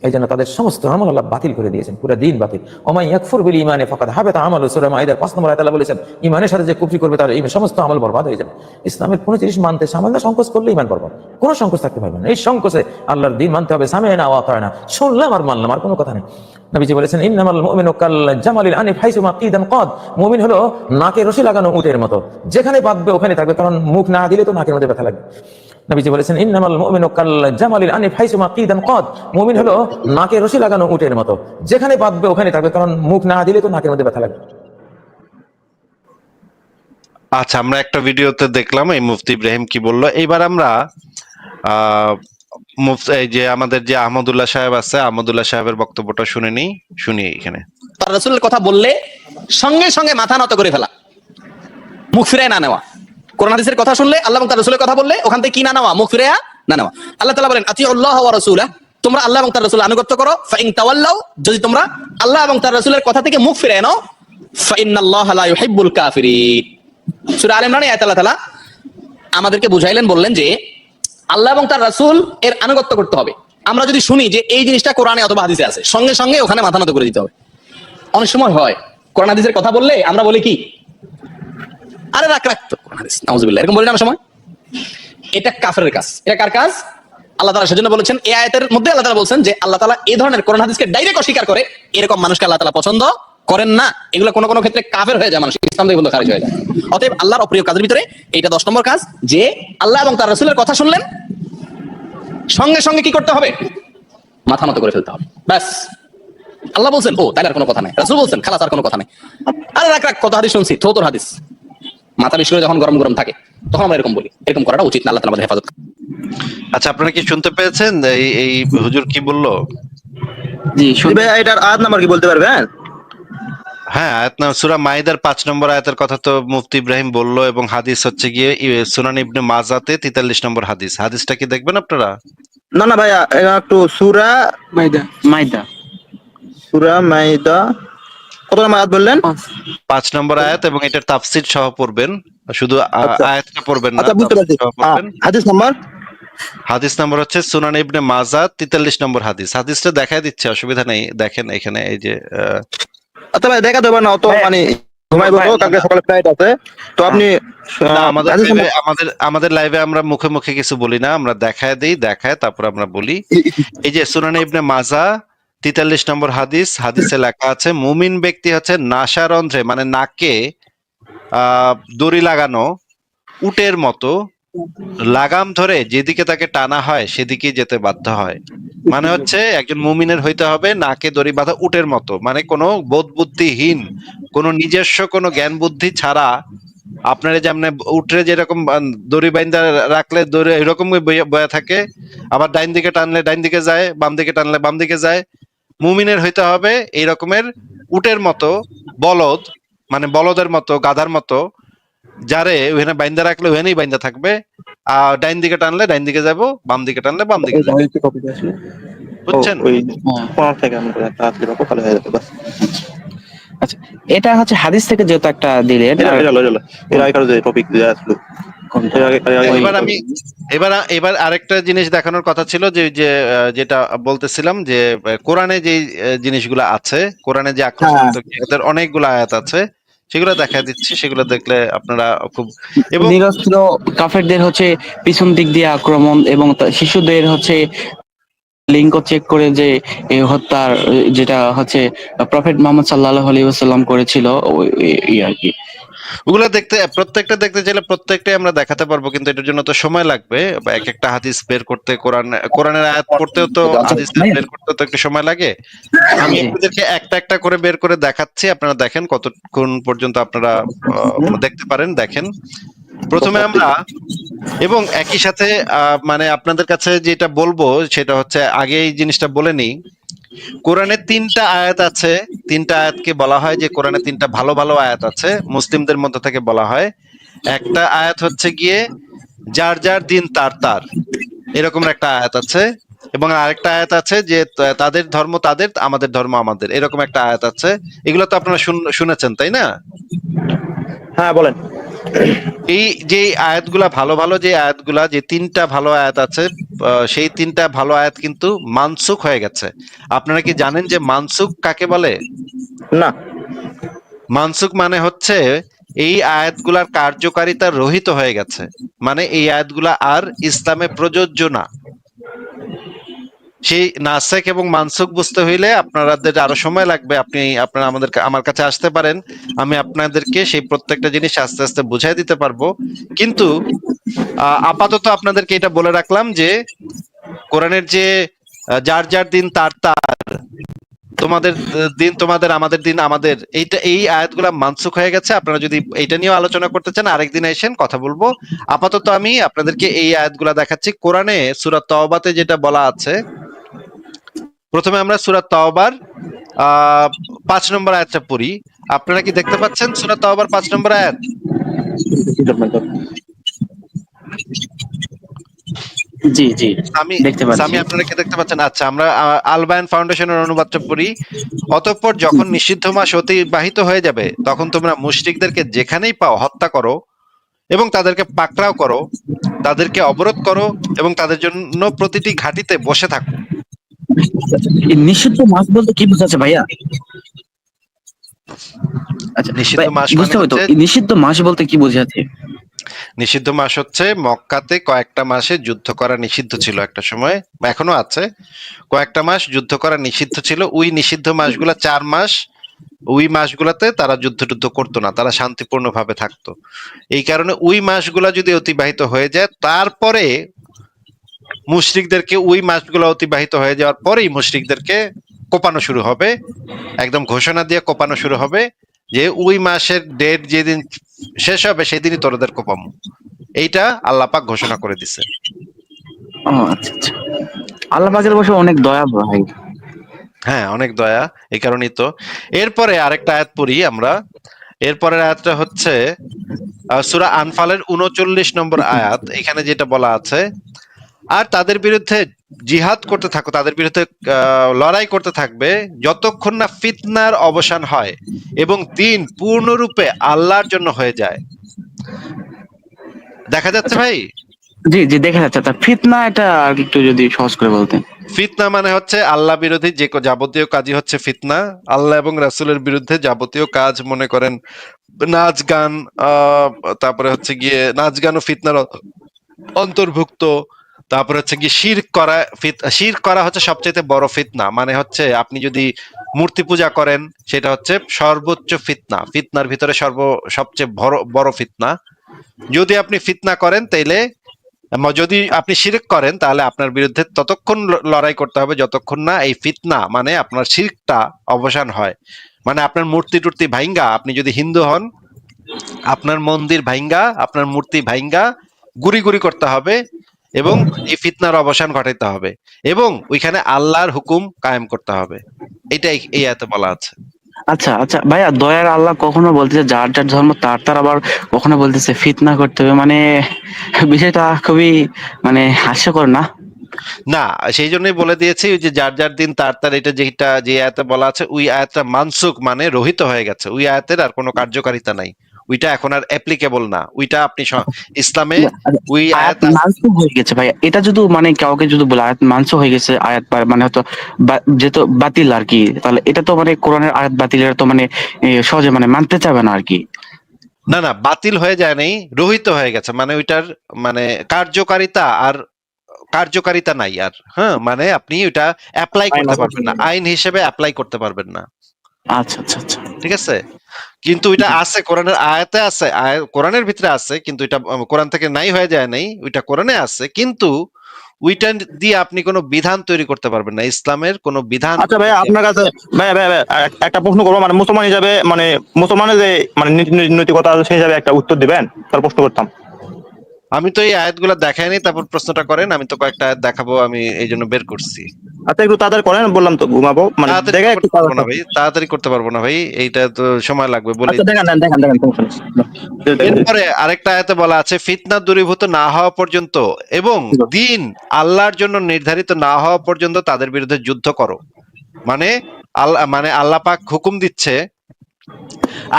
এই জন্য তাদের সমস্ত আমল আল্লাহ বাতিল করে দিয়েছেন, পুরো দিন বাতিল। ওমাই ইয়াকফুর বিল ঈমানি ফাকাদ হাবাতা আমালু, সূরা মাইদার 5 নম্বর আয়াতে আল্লাহ বলেছেন ঈমানের সাথে যে কুফরি করবে তার এই সমস্ত আমল বরবাদ হয়ে যাবে। ইসলামের কোন জিনিস মানতে সামান্য সংকোচ করলে ঈমান বরবাদ, কোনো সংকোচ থাকতে পারবে না। এই সংকোচে আল্লাহর দিন মানতে হবে, সামি'না ওয়া আতা'না, শুনলাম আর মানলাম, আর কোনো কথা নেই। নবীজি বলেছেন ইন্নামাল মুমিনু কাল জামালিল আনিফ হাইসু মা কিদান কাদ, মুমিন হলো নাকে রশি লাগানো উটের মতো, যেখানে বাঁধবে ওখানে থাকবে, কারণ মুখ না দিলে তো নাকের মধ্যে ব্যথা লাগবে। নবীজি বলেছেন ইন্নামাল মুমিনু কাল জামালিল আনিফ হাইসু মা কিদান কাদ, মুমিন হলো নাকে রশি লাগানো উটের মতো, যেখানে বাঁধবে ওখানে থাকবে, কারণ মুখ না দিলে তো নাকের মধ্যে ব্যথা লাগবে। আচ্ছা, আমরা একটা ভিডিওতে দেখলাম এই মুফতি ইব্রাহিম কি বললো। এইবার আমরা এই যে আমাদের যে আহমদুল্লাহ সাহেব আছে, আহমদুল্লাহ সাহেবের বক্তব্যটা শুনি এখানে। তার রাসূলের কথা বললে সঙ্গে সঙ্গে মাথা নত করে ফেলা, মুখ ফিরায় না নেওয়া। কোরআন হাদিসের কথা শুনলে, আল্লাহ এবং তার রাসূলের কথা বললে ওখান থেকে কি না নেওয়া, মুখ ফিরায়া না নেওয়া। আল্লাহ তাআলা বলেন আতিউল্লাহ ওয়া রাসূলা, তোমরা আল্লাহ এবং তার রাসূলের আনুগত্য করো। ফাইন তাওয়াল্লাউ, যদি তোমরা আল্লাহ এবং তার রাসূলের কথা থেকে মুখ ফিরায় নাও, ফাইন্নাল্লাহা লা ইউহিব্বুল কাফিরিন। সূরা আলে ইমরানে আয়াত আল্লাহ তাআলা আমাদেরকে বুঝাইলেন, বললেন যে আল্লাহ এবং তার রাসূল এর আনুগত্য করতে হবে। আমরা যদি শুনি যে এই জিনিসটা কোরআনে অথবা হাদিসে আছে, সঙ্গে সঙ্গে ওখানে মাথা নত করে দিতে হবে। অনেক সময় হয় কোরআন হাদিসের কথা বললে আমরা বলি কি, আরে রাখ রাখ তো কোরআন হাদিস, নাউজুবিল্লাহ, এরকম বলি না অনেক সময়। এটা কাফেরের কাজ। এটা কার কাজ? আল্লাহ তাআলা সেজন্য বলেছেন, এই আয়াতের মধ্যে আল্লাহ তাআলা বলছেন যে আল্লাহ তাআলা এই ধরনের কোরআন হাদিসকে ডাইরেক্ট অস্বীকার করে এরকম মানুষকে আল্লাহ তাআলা পছন্দ করেন না। এগুলো কোনো কোনো ক্ষেত্রে কাফের হয়ে যায়, মানুষ ইসলাম থেকে বলতে খারিজ হয়ে যায়। অতএব আল্লাহর অপ্রিয় কাজের ভিতরে এইটা 10 নম্বর কাজ, যে আল্লাহ এবং তার রাসূলের কথা শুনলেন, সঙ্গে সঙ্গে কি করতে হবে? মাথা নত করে ফেলতে হবে, ব্যাস। আল্লাহ বলছেন, ও তাহলে আর কোনো কথা নাই। রাসূল বলছেন, খালাস, আর কোনো কথা নাই। আরে রাখ রাখ, কত হাদিস শুনছি, তোর হাদিস। মাথা বেশি করে যখন গরম গরম থাকে তখন আমরা এরকম বলি। এরকম করাটা উচিত না। আল্লাহ তাআলা আমাদের হেফাজত। আচ্ছা, আপনারা কি শুনতে পেয়েছেন এই হুজুর কি বললো? জি, ভাই এটার আয়াত নাম্বার কি বলতে পারবেন? হ্যাঁ, আয়াত নাম সূরা মাইদার 5 নম্বর আয়াতের কথা তো মুফতি ইব্রাহিম বললো, এবং হাদিস হচ্ছে গিয়ে সুনান ইবনে মাজাতে 43 নম্বর হাদিস। হাদিসটা কি দেখবেন আপনারা? না না ভাইয়া, এটা একটু সূরা মাইদা মাইদা কত নম্বর আয়াত বললেন? 5 নম্বর আয়াত, এবং এটার তাফসীর সহ পড়বেন, শুধু আচ্ছা। আয়াতটা পড়বেন না, আচ্ছা, বুঝতে পারছি। তাফসীর সহ পড়বেন। হাদিস নাম্বার হাদিস নাম্বার হচ্ছে সুনান ইবনে মাজা 43 নম্বর হাদিস। হাদিসটা দেখায় দিচ্ছে, অসুবিধা নেই, দেখেন এখানে এই যে আচ্ছা ভাই, দেখা দেবেন না অত, মানে ঘুমাইবো তো, কালকে সকালে ফ্লাইট আছে, তো আপনি না, আমাদের হাদিস লাইভে নাম্বার- আমাদের লাইভে আমরা মুখে মুখে কিছু বলি না, আমরা দেখায় দেই, দেখায় তারপর আমরা বলি। এই যে সুনানে ইবনে মাজা 43 নম্বর হাদিস, হাদিসে লেখা আছে, মুমিন ব্যক্তি হচ্ছে নাসারন্ধ্রে, মানে নাকে দড়ি লাগানো উটের মতো, লাগাম ধরে যেদিকে তাকে টানা হয় সেদিকেই যেতে বাধ্য হয়। মানে হচ্ছে একজন মুমিনের হইতে হবে নাকে দড়ি বাঁধা উটের মতো, মানে কোনো বোধ বুদ্ধিহীন, কোনো নিজস্ব কোনো জ্ঞান বুদ্ধি ছাড়া, আপনারা যেমন উঠরে যেরকম দড়ি বাইন্দা রাখলে দড়ি এরকম বয়ে থাকে, আবার ডাইন দিকে টানলে ডাইন দিকে যায়, বাম দিকে টানলে বাম দিকে যায়। মুমিনের হইতে হবে এই রকমের উটের মতো, বলদ, মানে বলদের মতো, গাধার মতো, যারে ওখানে বাইন্দা রাখলে ওখানেই বাইন্দা থাকবে, আর ডাইন দিকে টানলে ডাইন দিকে যাবো, বাম দিকে টানলে বাম দিকে যাবো। বুঝছেন? ওই 15 থেকে আমি একটা হাত লিখবো, তাহলে হয়ে যাবে, বাস। আচ্ছা, এটা হচ্ছে হাদিস থেকে যেহেতু একটা দিলেন, এর আগেকার যে টপিক দিয়ে আসলো, এবার আরেকটা জিনিস দেখানোর কথা ছিল, যেটা বলতেছিলাম, যে কোরআনে যে জিনিসগুলো আছে, কোরআনে যে আকর্ষণীয় এদের অনেকগুলো আয়াত আছে, সেগুলো দেখা দিচ্ছি, সেগুলো দেখলে আপনারা খুব, এবং নিরস্ত্র কাফেরদের হচ্ছে পিছন দিক দিয়ে আক্রমণ, এবং শিশুদের হচ্ছে লিঙ্ক চেক করে যে এই হত্যার, যেটা হচ্ছে প্রফেট মুহাম্মদ সাল্লাল্লাহু আলাইহি ওয়াসাল্লাম করেছিল, আর কি। ওগুলো প্রত্যেকটা দেখতে চাইলে প্রত্যেকটাই আমরা দেখাতে পারবো, কিন্তু এটার জন্য তো সময় লাগবে। বা এক একটা হাদিস বের করতে, কোরআনের আয়াত পড়তেও তো, হাদিস বের করতেও তো একটু সময় লাগে। আমি আপনাদেরকে একটা একটা করে বের করে দেখাচ্ছি, আপনারা দেখেন কতক্ষণ পর্যন্ত আপনারা দেখতে পারেন, দেখেন। প্রথমে আমরা, এবং একই সাথে মানে আপনাদের কাছে যেটা বলবো সেটা হচ্ছে, আগে এই জিনিসটা বলে নিই, কোরআনে 3টা আয়াত আছে, 3টা আয়াতকে বলা হয় যে কোরআনে 3টা ভালো ভালো আয়াত আছে, মুসলিমদের মধ্যে থেকে বলা হয়। একটা আয়াত হচ্ছে গিয়ে যার যার দিন তার তার, এরকম একটা আয়াত আছে, এবং আরেকটা আয়াত আছে যে তাদের ধর্ম তাদের, আমাদের ধর্ম আমাদের, এরকম একটা আয়াত আছে। এগুলো তো আপনারা শুনেছেন, তাই না? হ্যাঁ বলেন। এই যে আয়াতগুলা ভালো ভালো, যে আয়াতগুলা, যে 3টা ভালো আয়াত আছে, সেই 3টা ভালো আয়াত কিন্তু মানসুখ হয়ে গেছে। আপনারা কি জানেন যে মানসুখ কাকে বলে? না। মানসুখ মানে হচ্ছে এই আয়াতগুলার কার্যকারিতা রহিত হয়ে গেছে, মানে এই আয়াতগুলা আর ইসলামে প্রযোজ্য না। সেই নাসেখ এবং মানসুখ বুঝতে হইলে আপনাদের আরো সময় লাগবে। আপনারা আমার কাছে আসতে পারেন, আমি আপনাদেরকে সেই প্রত্যেকটা জিনিস আস্তে আস্তে বুঝাই দিতে পারবো। কিন্তু আপাতত আপনাদেরকে এটা বলে রাখলাম যে কোরআনের যে যার যার দিন তার তার, তোমাদের দিন তোমাদের, আমাদের দিন আমাদের, এই আয়াতগুলা মানসুখ হয়ে গেছে। আপনারা যদি এইটা নিয়ে আলোচনা করতে চান আরেকদিন এসেন, কথা বলবো। আপাতত আমি আপনাদেরকে এই আয়াতগুলা দেখাচ্ছি। কোরআনে সূরা তাওবাতে যেটা বলা আছে, প্রথমে আমরা সূরা তাওবার 5 নম্বর আয়াতটা পড়ি। আপনারা কি দেখতে পাচ্ছেন সূরা তাওবার 5 নম্বর আয়াত? জি জি, দেখতে পাচ্ছি। আমি আপনারা কি দেখতে পাচ্ছেন? আচ্ছা, আমরা আল বায়ান ফাউন্ডেশনের অনুবাদটা পড়ি। অতঃপর যখন নিষিদ্ধ মাস অতিবাহিত হয়ে যাবে, তখন তোমরা মুশরিকদেরকে যেখানেই পাও হত্যা করো, এবং তাদেরকে পাকড়াও করো, তাদেরকে অবরোধ করো এবং তাদের জন্য প্রতিটি ঘাঁটিতে বসে থাকো। এই নিষিদ্ধ মাস বলতে কি বোঝাচ্ছে ভাইয়া? আচ্ছা নিষিদ্ধ ভাই, মাস মানে বুঝতে হবে তো, হচ্ছে এই নিষিদ্ধ মাস বলতে কি বোঝাচ্ছে? নিষিদ্ধ মাস হচ্ছে মক্কাতে কয়েকটা মাসে যুদ্ধ করা নিষিদ্ধ ছিল একটা সময়, বা এখনো আছে। কয়েকটা মাস যুদ্ধ করা নিষিদ্ধ ছিল। ওই নিষিদ্ধ মাসগুলা 4 মাস। ওই মাসগুলাতে তারা যুদ্ধ টুদ্ধ করতো না, তারা শান্তিপূর্ণভাবে থাকতো। এই কারণে ওই মাসগুলা যদি অতিবাহিত হয়ে যায়, তারপরে মুশরিকদেরকে ওই মাসগুলো অতিবাহিত হয়ে যাওয়ার পরেই মুশরিকদেরকে কোপানো শুরু হবে, একদম ঘোষণা দিয়ে কোপানো শুরু হবে যে ওই মাসের ডেট যেদিন শেষ হবে সেদিনই তোরদের কোপামু। এইটা আল্লাহ পাক ঘোষণা করে দিছে। ও আচ্ছা আচ্ছা, আল্লাহ পাকের বসে অনেক দয়া ভাই। হ্যাঁ, অনেক দয়া, এই কারণেই তো। এরপরে আরেকটা আয়াত পড়ি আমরা। এরপরের আয়াতটা হচ্ছে সূরা আনফালের 39 নম্বর আয়াত। এখানে যেটা বলা আছে, আর তাদের বিরুদ্ধে জিহাদ করতে থাকো, তাদের বিরুদ্ধে লড়াই করতে থাকবে যতক্ষণ না ফিতনার অবসান হয় এবং দিন পূর্ণরূপে আল্লাহর জন্য হয়ে যায়। দেখা যাচ্ছে ভাই? জি জি, দেখা যাচ্ছে। তা ফিতনা এটা আর একটু যদি সহজ করে বলতেন। ফিতনা মানে হচ্ছে আল্লাহ বিরোধী যে যাবতীয় কাজই হচ্ছে ফিতনা। আল্লাহ এবং রাসূলের বিরুদ্ধে যাবতীয় কাজ, মনে করেন নাচ গান, তারপরে হচ্ছে গিয়ে নাচ গানও ফিতনার অন্তর্ভুক্ত। তারপরে হচ্ছে কি শিরক করা, শিরক করা হচ্ছে সবচেয়ে বড় ফিতনা। মানে হচ্ছে আপনি যদি মূর্তি পূজা করেন, সেটা হচ্ছে সর্বোচ্চ ফিতনা, ফিতনার ভিতরে সবচেয়ে বড় ফিতনা। যদি আপনি ফিতনা করেন তাইলে, যদি আপনি শিরক করেন তাহলে আপনার বিরুদ্ধে ততক্ষণ লড়াই করতে হবে যতক্ষণ না এই ফিতনা মানে আপনার শিরকটা অবসান হয়। মানে আপনার মূর্তি টুর্তি ভাইঙ্গা, আপনি যদি হিন্দু হন, আপনার মন্দির ভাইঙ্গা, আপনার মূর্তি ভাইঙ্গা গুড়ি গুড়ি করতে হবে এবং এই ফিতনার অবসান ঘটাইতে হবে এবং ওইখানে আল্লাহর হুকুম কায়েম করতে হবে। এটাই এই আয়াতে বলা আছে। আচ্ছা আচ্ছা ভাইয়া, দয়ার আল্লাহ কখনো বলতেছে যার যার ধর্ম তার তার, আবার কখনো বলতেছে ফিতনা করতে হবে, মানে বিষয়টা খুবই মানে হাস্যকর না? না, সেই জন্যই বলে দিয়েছি ওই যে যার যার দিন তার তার, এটা যেটা যে আয়াতে বলা আছে ওই আয়াতটা মানসুখ মানে রহিত হয়ে গেছে। ওই আয়াতের আর কোনো কার্যকারিতা নাই, ওইটা এখন আর অ্যাপ্লিকেবল না। ওইটা আপনি ইসলামে ওই আয়াত আয়াত মানসুখ হয়ে গেছে ভাইয়া, এটা যদি মানে কাউকে যদি বলে আয়াত মানসুখ হয়ে গেছে, আয়াত মানে হয়তো যেহেতু বাতিল আর কি, তাহলে এটা তো মানে কোরআনের আয়াত বাতিলের তো মানে সহজে মানে মানতে চাবে না আর কি। না না, বাতিল হয়ে যায় নাই, রহিত হয়ে গেছে। মানে ওইটার মানে কার্যকারিতা নাই আর। হ্যাঁ, মানে আপনি ওইটা অ্যাপ্লাই করতে পারবেন না, আইন হিসেবে অ্যাপ্লাই করতে পারবেন না। আচ্ছা আচ্ছা আচ্ছা। ঠিক আছে? কিন্তু ওইটা আছে, কোরআনের আয়াতে আছে, কোরআনের ভিতরে আছে, কিন্তু এটা কোরআন থেকে নাই হয়ে যায় নাই, ওইটা কোরআনে আছে। কিন্তু ওইটা দিয়ে আপনি কোনো বিধান তৈরি করতে পারবেন না, ইসলামের কোনো বিধান। আচ্ছা ভাইয়া, আপনার কাছে ভাইয়া একটা প্রশ্ন করবো, মানে মুসলমান হিসাবে, মানে মুসলমানের যে মানে নৈতিকতা আছে সেই হিসাবে একটা উত্তর দিবেন, তার প্রশ্ন করতাম। আমি তো এই আয়াতগুলো দেখাইনি, তারপর প্রশ্নটা করেন। আমি তো কয়েকটা আয়াত দেখাবো, আমি এই জন্য বের করছি। আচ্ছা একটু তাড়াতাড়ি করেন, বললাম তো ঘুমাবো, মানে তাড়াতাড়ি দেখে একটু করতে পারবো না ভাই, তাড়াতাড়ি করতে পারবো না ভাই, এইটা তো সময় লাগবে বলে। আচ্ছা দেখেন সমস্যা নেই। এরপরে আরেকটা আয়াতে বলা আছে, ফিতনা দূরীভূত না হওয়া পর্যন্ত এবং দিন আল্লাহর জন্য নির্ধারিত না হওয়া পর্যন্ত তাদের বিরুদ্ধে যুদ্ধ করো। মানে আল্লাহ পাক হুকুম দিচ্ছে,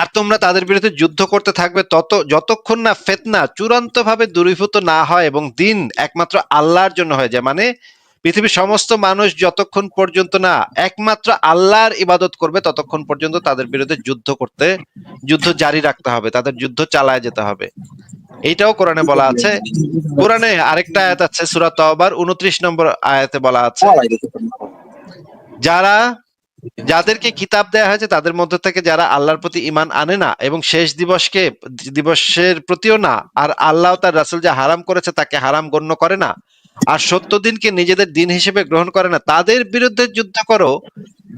আর তোমরা তাদের বিরুদ্ধে যুদ্ধ করতে থাকবে যতক্ষণ না ফিতনা চূড়ান্ত ভাবে দূরীভূত না হয় এবং দিন একমাত্র আল্লাহর জন্য হয়ে যায়। মানে পৃথিবীর সমস্ত মানুষ যতক্ষণ পর্যন্ত না একমাত্র আল্লাহর ইবাদত করবে ততক্ষণ পর্যন্ত তাদের বিরুদ্ধে যুদ্ধ জারি রাখতে হবে, তাদের যুদ্ধ চালায় যেতে হবে। এইটাও কোরআনে বলা আছে। কোরআনে আরেকটা আয়াত আছে, সূরা তাওবার 29 নম্বর আয়াতে বলা আছে, যাদেরকে কিতাব দেয়া হয়েছে তাদের মধ্যে থেকে যারা আল্লাহর প্রতি ঈমান আনে না এবং শেষ দিবসের প্রতিও না, আর আল্লাহ তার রাসূল যা হারাম করেছে তাকে হারাম গণ্য করে না, আর সত্য দিনকে নিজেদের দিন হিসেবে গ্রহণ করে না, তাদের বিরুদ্ধে যুদ্ধ করো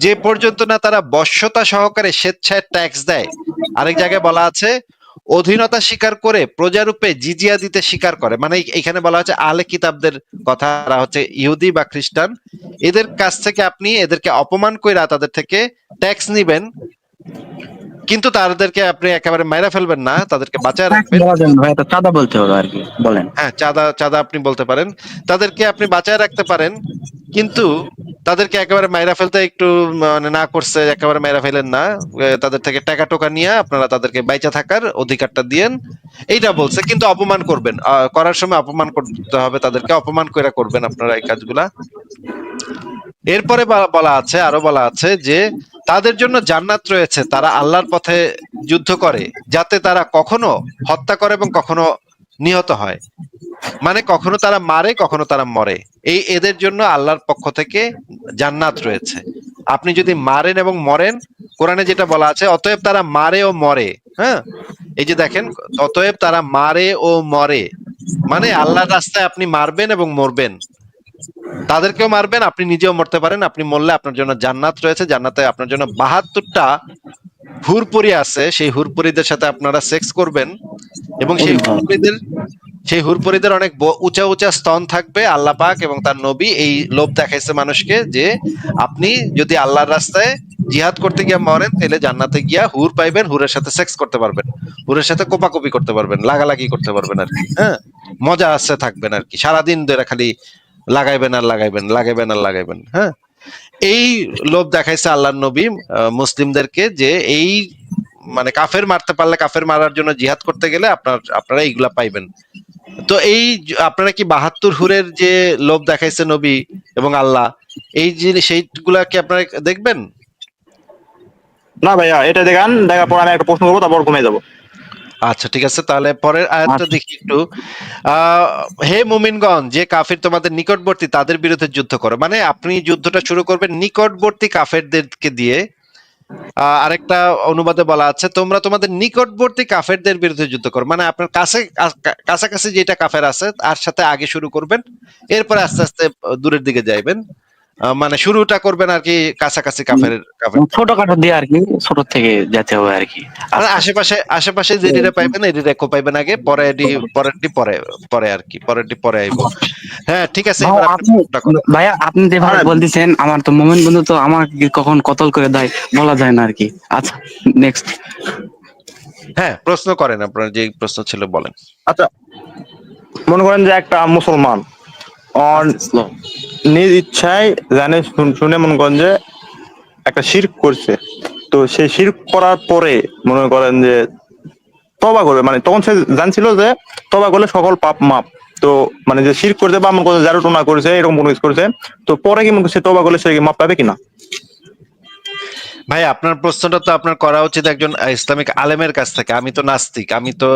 যে পর্যন্ত না তারা বশ্যতা সহকারে স্বেচ্ছায় ট্যাক্স দেয়। আরেক জায়গায় বলা আছে, অধীনতা স্বীকার করে প্রজারূপে জিজিয়া দিতে স্বীকার করে। মানে এখানে বলা হচ্ছে আহলে কিতাবদের কথা, হচ্ছে ইহুদি বা খ্রিস্টান, এদের কাছ থেকে আপনি এদেরকে অপমান কইরা তাদের থেকে ট্যাক্স নিবেন, কিন্তু তাদেরকে আপনি একেবারে মাইরা ফেলবেন না, তাদেরকে বাঁচায় রাখবেন। ভাই এটা চাঁদা বলতে হবে আর কি, বলেন। হ্যাঁ, চাঁদা আপনি বলতে পারেন, তাদেরকে আপনি বাঁচায় রাখতে পারেন, কিন্তু তাদেরকে একেবারে মাইরা ফেলতে একটু মানে না করছে, একেবারে মাইরা ফেলেন না, তাদের থেকে টাকা টোকা নিয়ে আপনারা তাদেরকে বাইচা থাকার অধিকারটা দিয়েন, এইটা বলছে। কিন্তু অপমান করবেন, করার সময় অপমান করতে হবে, তাদেরকে অপমান করে করবেন আপনারা এই কাজগুলা। এরপরে বলা আছে, আরো বলা আছে যে তাদের জন্য জান্নাত রয়েছে, তারা আল্লাহর পথে যুদ্ধ করে, যাতে তারা কখনো হত্যা করে এবং কখনো নিহত হয়, মানে কখনো তারা মারে কখনো তারা মরে, এই এদের জন্য আল্লাহর পক্ষ থেকে জান্নাত রয়েছে। আপনি যদি মারেন এবং মরেন, কোরআনে যেটা বলা আছে, অতএব তারা মারে ও মরে, হ্যাঁ, এই যে দেখেন, অতএব তারা মারে ও মরে, মানে আল্লাহর রাস্তায় আপনি মারবেন এবং মরবেন, তাদেরকেও মারবেন, আপনি নিজেও মরতে পারেন, আপনি মরলে আপনার জন্য জান্নাত রয়েছে, জান্নাতে আপনার জন্য 72টা হুরপরি আছে, সেই হুরপরিদের সাথে আপনারা সেক্স করবেন, এবং সেই হুরপরিদের অনেক উঁচা উঁচা স্তন থাকবে। আল্লাহ পাক এবং তার নবী এই লোভ দেখাইছে মানুষকে যে আপনি যদি আল্লাহর রাস্তায় জিহাদ করতে গিয়া মরেন, তাহলে জান্নাতে গিয়া হুর পাইবেন, হুরের সাথে সেক্স করতে পারবেন, হুরের সাথে কোপাকুপি করতে পারবেন, লাগালাগি করতে পারবেন আর কি, হ্যাঁ, মজা আসছে থাকবেন আর কি, সারাদিন ধরে খালি লাগাইবেন আর লাগাইবেন, লাগাইবেন আর লাগাইবেন, হ্যাঁ। এই লোভ দেখাইছে আল্লাহর নবী মুসলিমদেরকে যে এই মানে কাফের মারতে পারলে, কাফের মারার জন্য জিহাদ করতে গেলে আপনারা এইগুলা পাইবেন। তো এই আপনারা কি 72 হুরের যে লোভ দেখাইছে নবী এবং আল্লাহ, এই জিনিস সেইগুলা কি আপনারা দেখবেন? না ভাইয়া, এটা দেখান, দেখার পর আমি একটা প্রশ্ন করবো, তারপর ঘুমিয়ে যাবো। আচ্ছা ঠিক আছে, তাহলে পরের আয়াতটা দেখি একটু। হে মুমিনগণ, যে কাফির তোমাদের নিকটবর্তী তাদের বিরুদ্ধে যুদ্ধ করো, মানে আপনি যুদ্ধটা শুরু করবেন নিকটবর্তী কাফেরদেরকে দিয়ে। আরেকটা অনুবাদে বলা আছে, তোমরা তোমাদের নিকটবর্তী কাফেরদের বিরুদ্ধে যুদ্ধ করো, মানে আপনার কাছাকাছি যেটা কাফের আছে তার সাথে আগে শুরু করবেন, এরপরে আস্তে আস্তে দূরের দিকে যাইবেন, মানে শুরুটা করবেন আর কি কাছাকাছি কাফের। ছোটখাটো দিয়ে আর কি, ছোট থেকে যেতে হবে আর কি। আর আশেপাশে আশেপাশে যেটা পাইবেন এটি পাইবেন আগে, পরে পরেরটি পরে, পরে আর কি, পরেরটি পরে আইব। হ্যাঁ ঠিক আছে, এবার আপনি প্রশ্নটা করেন। ভাইয়া আপনি যেভাবে বলতেছেন, আমার তো মোমেন বন্ধু তো আমাকে কখন কতল করে দেয় বলা যায় না আর কি। আচ্ছা নেক্সট। হ্যাঁ প্রশ্ন করেন, আপনার যে প্রশ্ন ছিল বলেন। আচ্ছা, মনে করেন যে একটা মুসলমান নিজ ইচ্ছায় জানে শুনে মনে করেন যে একটা শিরক করছে, তো সেই শিরক করার পরে মনে করেন যে তওবা করবে, মানে তখন সে জানছিল যে তওবা করলে সকল পাপ মাপ, তো মানে যে শিরক করছে বা মনে করেন জারুটনা করেছে, এরকম কোনো কিছু করছে, তো পরে কি মনে করছে তওবা করলে সে কি মাপ পাবে কিনা? ভাই আপনার প্রশ্নটা তো আপনার করা উচিত একজন ইসলামিক আলেমের কাছ থেকে, আমি তো নাস্তিক, আমি তো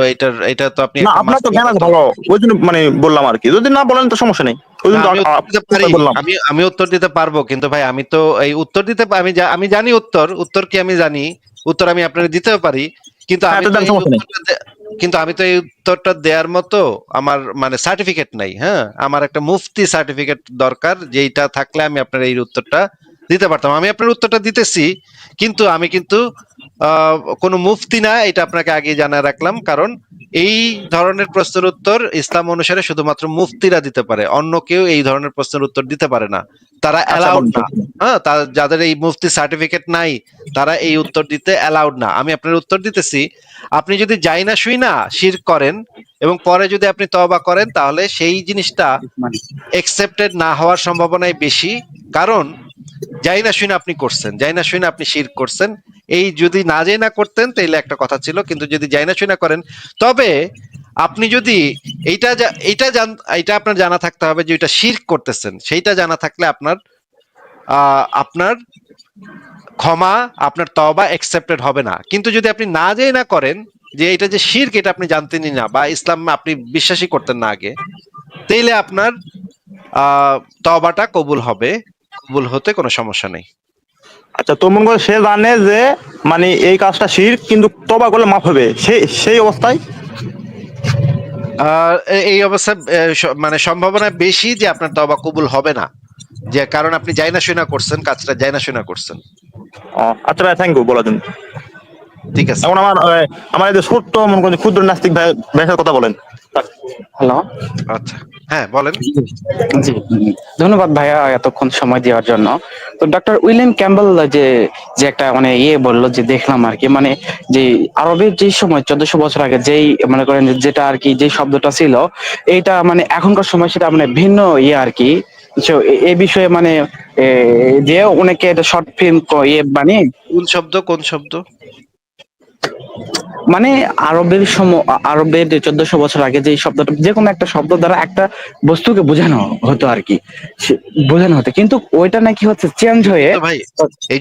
এটা তো আপনি না, আপনার তো জ্ঞান আছে ভালো, ওই জন্য মানে বললাম আর কি, যদি না বলেন তো সমস্যা নেই, ওই জন্য বললাম। আমি উত্তর দিতে পারবো, কিন্তু ভাই আমি তো এই উত্তর দিতে আমি জানি উত্তর কি আমি জানি, উত্তর আমি আপনাকে দিতেও পারি, কিন্তু আমি তো এই উত্তরটা দেওয়ার মতো আমার মানে সার্টিফিকেট নাই, হ্যাঁ, আমার একটা মুফতি সার্টিফিকেট দরকার, যেটা থাকলে আমি আপনার এই উত্তরটা দিতে পারতাম। আমি আপনার উত্তরটা দিতেছি, কিন্তু আমি কিন্তু কোনো মুফতি না, এটা আপনাকে আগে জানা রাখলাম, কারণ এই ধরনের প্রশ্নের উত্তর ইসলাম অনুসারে শুধুমাত্র মুফতিরা দিতে পারে, অন্য কেউ এই ধরনের প্রশ্নের উত্তর দিতে পারে না, তারা অ্যালাউড না, হ্যাঁ, যাদের এই মুফতি সার্টিফিকেট নাই তারা এই উত্তর দিতে অ্যালাউড না। আমি আপনার উত্তর দিতেছি, আপনি যদি যাই না শুই না শিরক করেন এবং পরে যদি আপনি তওবা করেন, তাহলে সেই জিনিসটা একসেপ্টেড না হওয়ার সম্ভাবনাই বেশি, কারণ যাই না শুই না আপনি করছেন, যাই না শুই না আপনি শিরক করছেন, এই যদি না যাই না করতেন তাহলে একটা কথা ছিল, কিন্তু যদি যাই না শুই না করেন, তবে আপনি যদি এইটা আপনার জানা থাকতে হবে যে এটা শিরক করতেছেন, সেইটা জানা থাকলে আপনার ক্ষমা, আপনার তওবা একসেপ্টেড হবে না। কিন্তু যদি আপনি না যাই না করেন যে এটা যে শিরক, এটা আপনি জানতেনই না বা ইসলাম আপনি বিশ্বাসই করতেন না আগে, তাইলে আপনার তওবাটা কবুল হবে, কবুল হতে কোনো সমস্যা নেই। আচ্ছা, তো মনে করে সে জানে যে মানে এই কাজটা শিরক, কিন্তু তওবা করলে মাফ হবে, সেই অবস্থায় এই অবস্থায় মানে সম্ভাবনা বেশি যে আপনার তওবা কবুল হবে না, যে কারণ আপনি জাইনা শুনা করছেন, কাজটা জাইনা শুনা করছেন। আচ্ছা ভাই, থ্যাংক ইউ বলার জন্য। ঠিক আছে, এখন আমার এই যে ছোট্ট মনে করেন ক্ষুদ্র নাস্তিক ভাইয়ের কথা বলেন। হ্যালো। আচ্ছা হ্যাঁ বলেন। জি ধন্যবাদ ভাইয়া এতক্ষণ সময় দেওয়ার জন্য। তো ডক্টর উইলিয়াম ক্যাম্বেল যে যে একটা মানে বললো যে দেখলাম আর কি, মানে যে আরবের যে সময় 1400 বছর আগে যেই মনে করেন যেটা আর কি যে শব্দটা ছিল, এইটা মানে এখনকার সময় সেটা মানে ভিন্ন আর কি, So, এই বিষয়ে মানে যে অনেকে এটা শর্ট ফিল্ম বানিয়ে কোন শব্দ? মানে আরবের 1400 বছর আগে যে শব্দটা, যে কোনো একটা শব্দ দ্বারা একটা বস্তুকে বোঝানো হতো আর কি, বোঝানো হতো, কিন্তু ওইটা নাকি হচ্ছে চেঞ্জ হয়ে। তো ভাই এই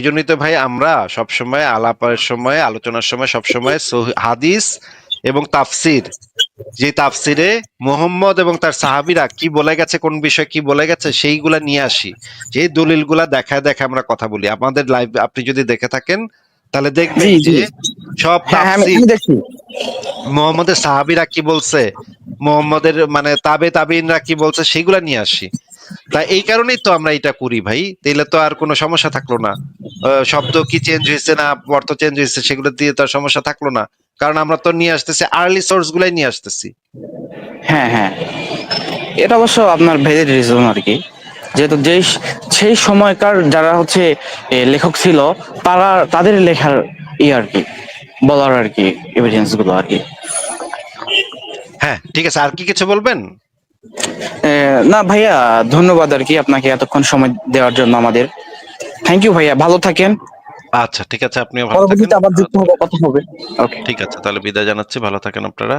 জন্যই তো ভাই আমরা সবসময় আলাপের সময়, আলোচনার সময় সবসময় হাদিস এবং তাফসির, যে তাফসিরে মুহাম্মদ এবং তার সাহাবীরা কি বলে গেছে, কোন বিষয় কি বলে গেছে, সেইগুলা নিয়ে আসি। যে দলিলগুলা দেখায় আমরা কথা বলি। আমাদের লাইভ আপনি যদি দেখে থাকেন তাহলে দেখবেন জি জি, যে সব হ্যাঁ হ্যাঁ, আমি তাফসির, আমি দেখছি। মুহাম্মদের সাহাবীরা কি বলছে, মুহাম্মদের মানে তাবেঈনরা কি বলছে, সেগুলা নিয়ে আসি। তা এই কারণেই তো আমরা এটা করি ভাই, তাইলে তো আর কোনো সমস্যা থাকলো না। শব্দ কি চেঞ্জ হয়েছে না অর্থ চেঞ্জ হয়েছে সেগুলো দিয়ে তো আর সমস্যা থাকলো না, কারণ আমরা তো নিয়ে আসতেছি আর্লি সোর্স গুলাই নিয়ে আসতেছি। হ্যাঁ হ্যাঁ, এটা অবশ্য আপনার ভ্যালিড রিজন আর কি, যেহেতু সেই সময়কার যারা হচ্ছে লেখক ছিল, তাদের লেখার আর কি, বলার আর কি, এভিডেন্স গুলো আর কি। হ্যাঁ ঠিক আছে, আর কি কিছু বলবেন? না ভাইয়া, ধন্যবাদ আর কি আপনাকে এতক্ষণ সময় দেওয়ার জন্য আমাদের। থ্যাংক ইউ ভাইয়া, ভালো থাকেন। আচ্ছা ঠিক আছে, আপনিও ভালো থাকেন। পরবর্তীতে আবার যুক্ত হবে, কথা হবে। ওকে। ঠিক আছে, তাহলে বিদায় জানাচ্ছি, ভালো থাকেন আপনারা।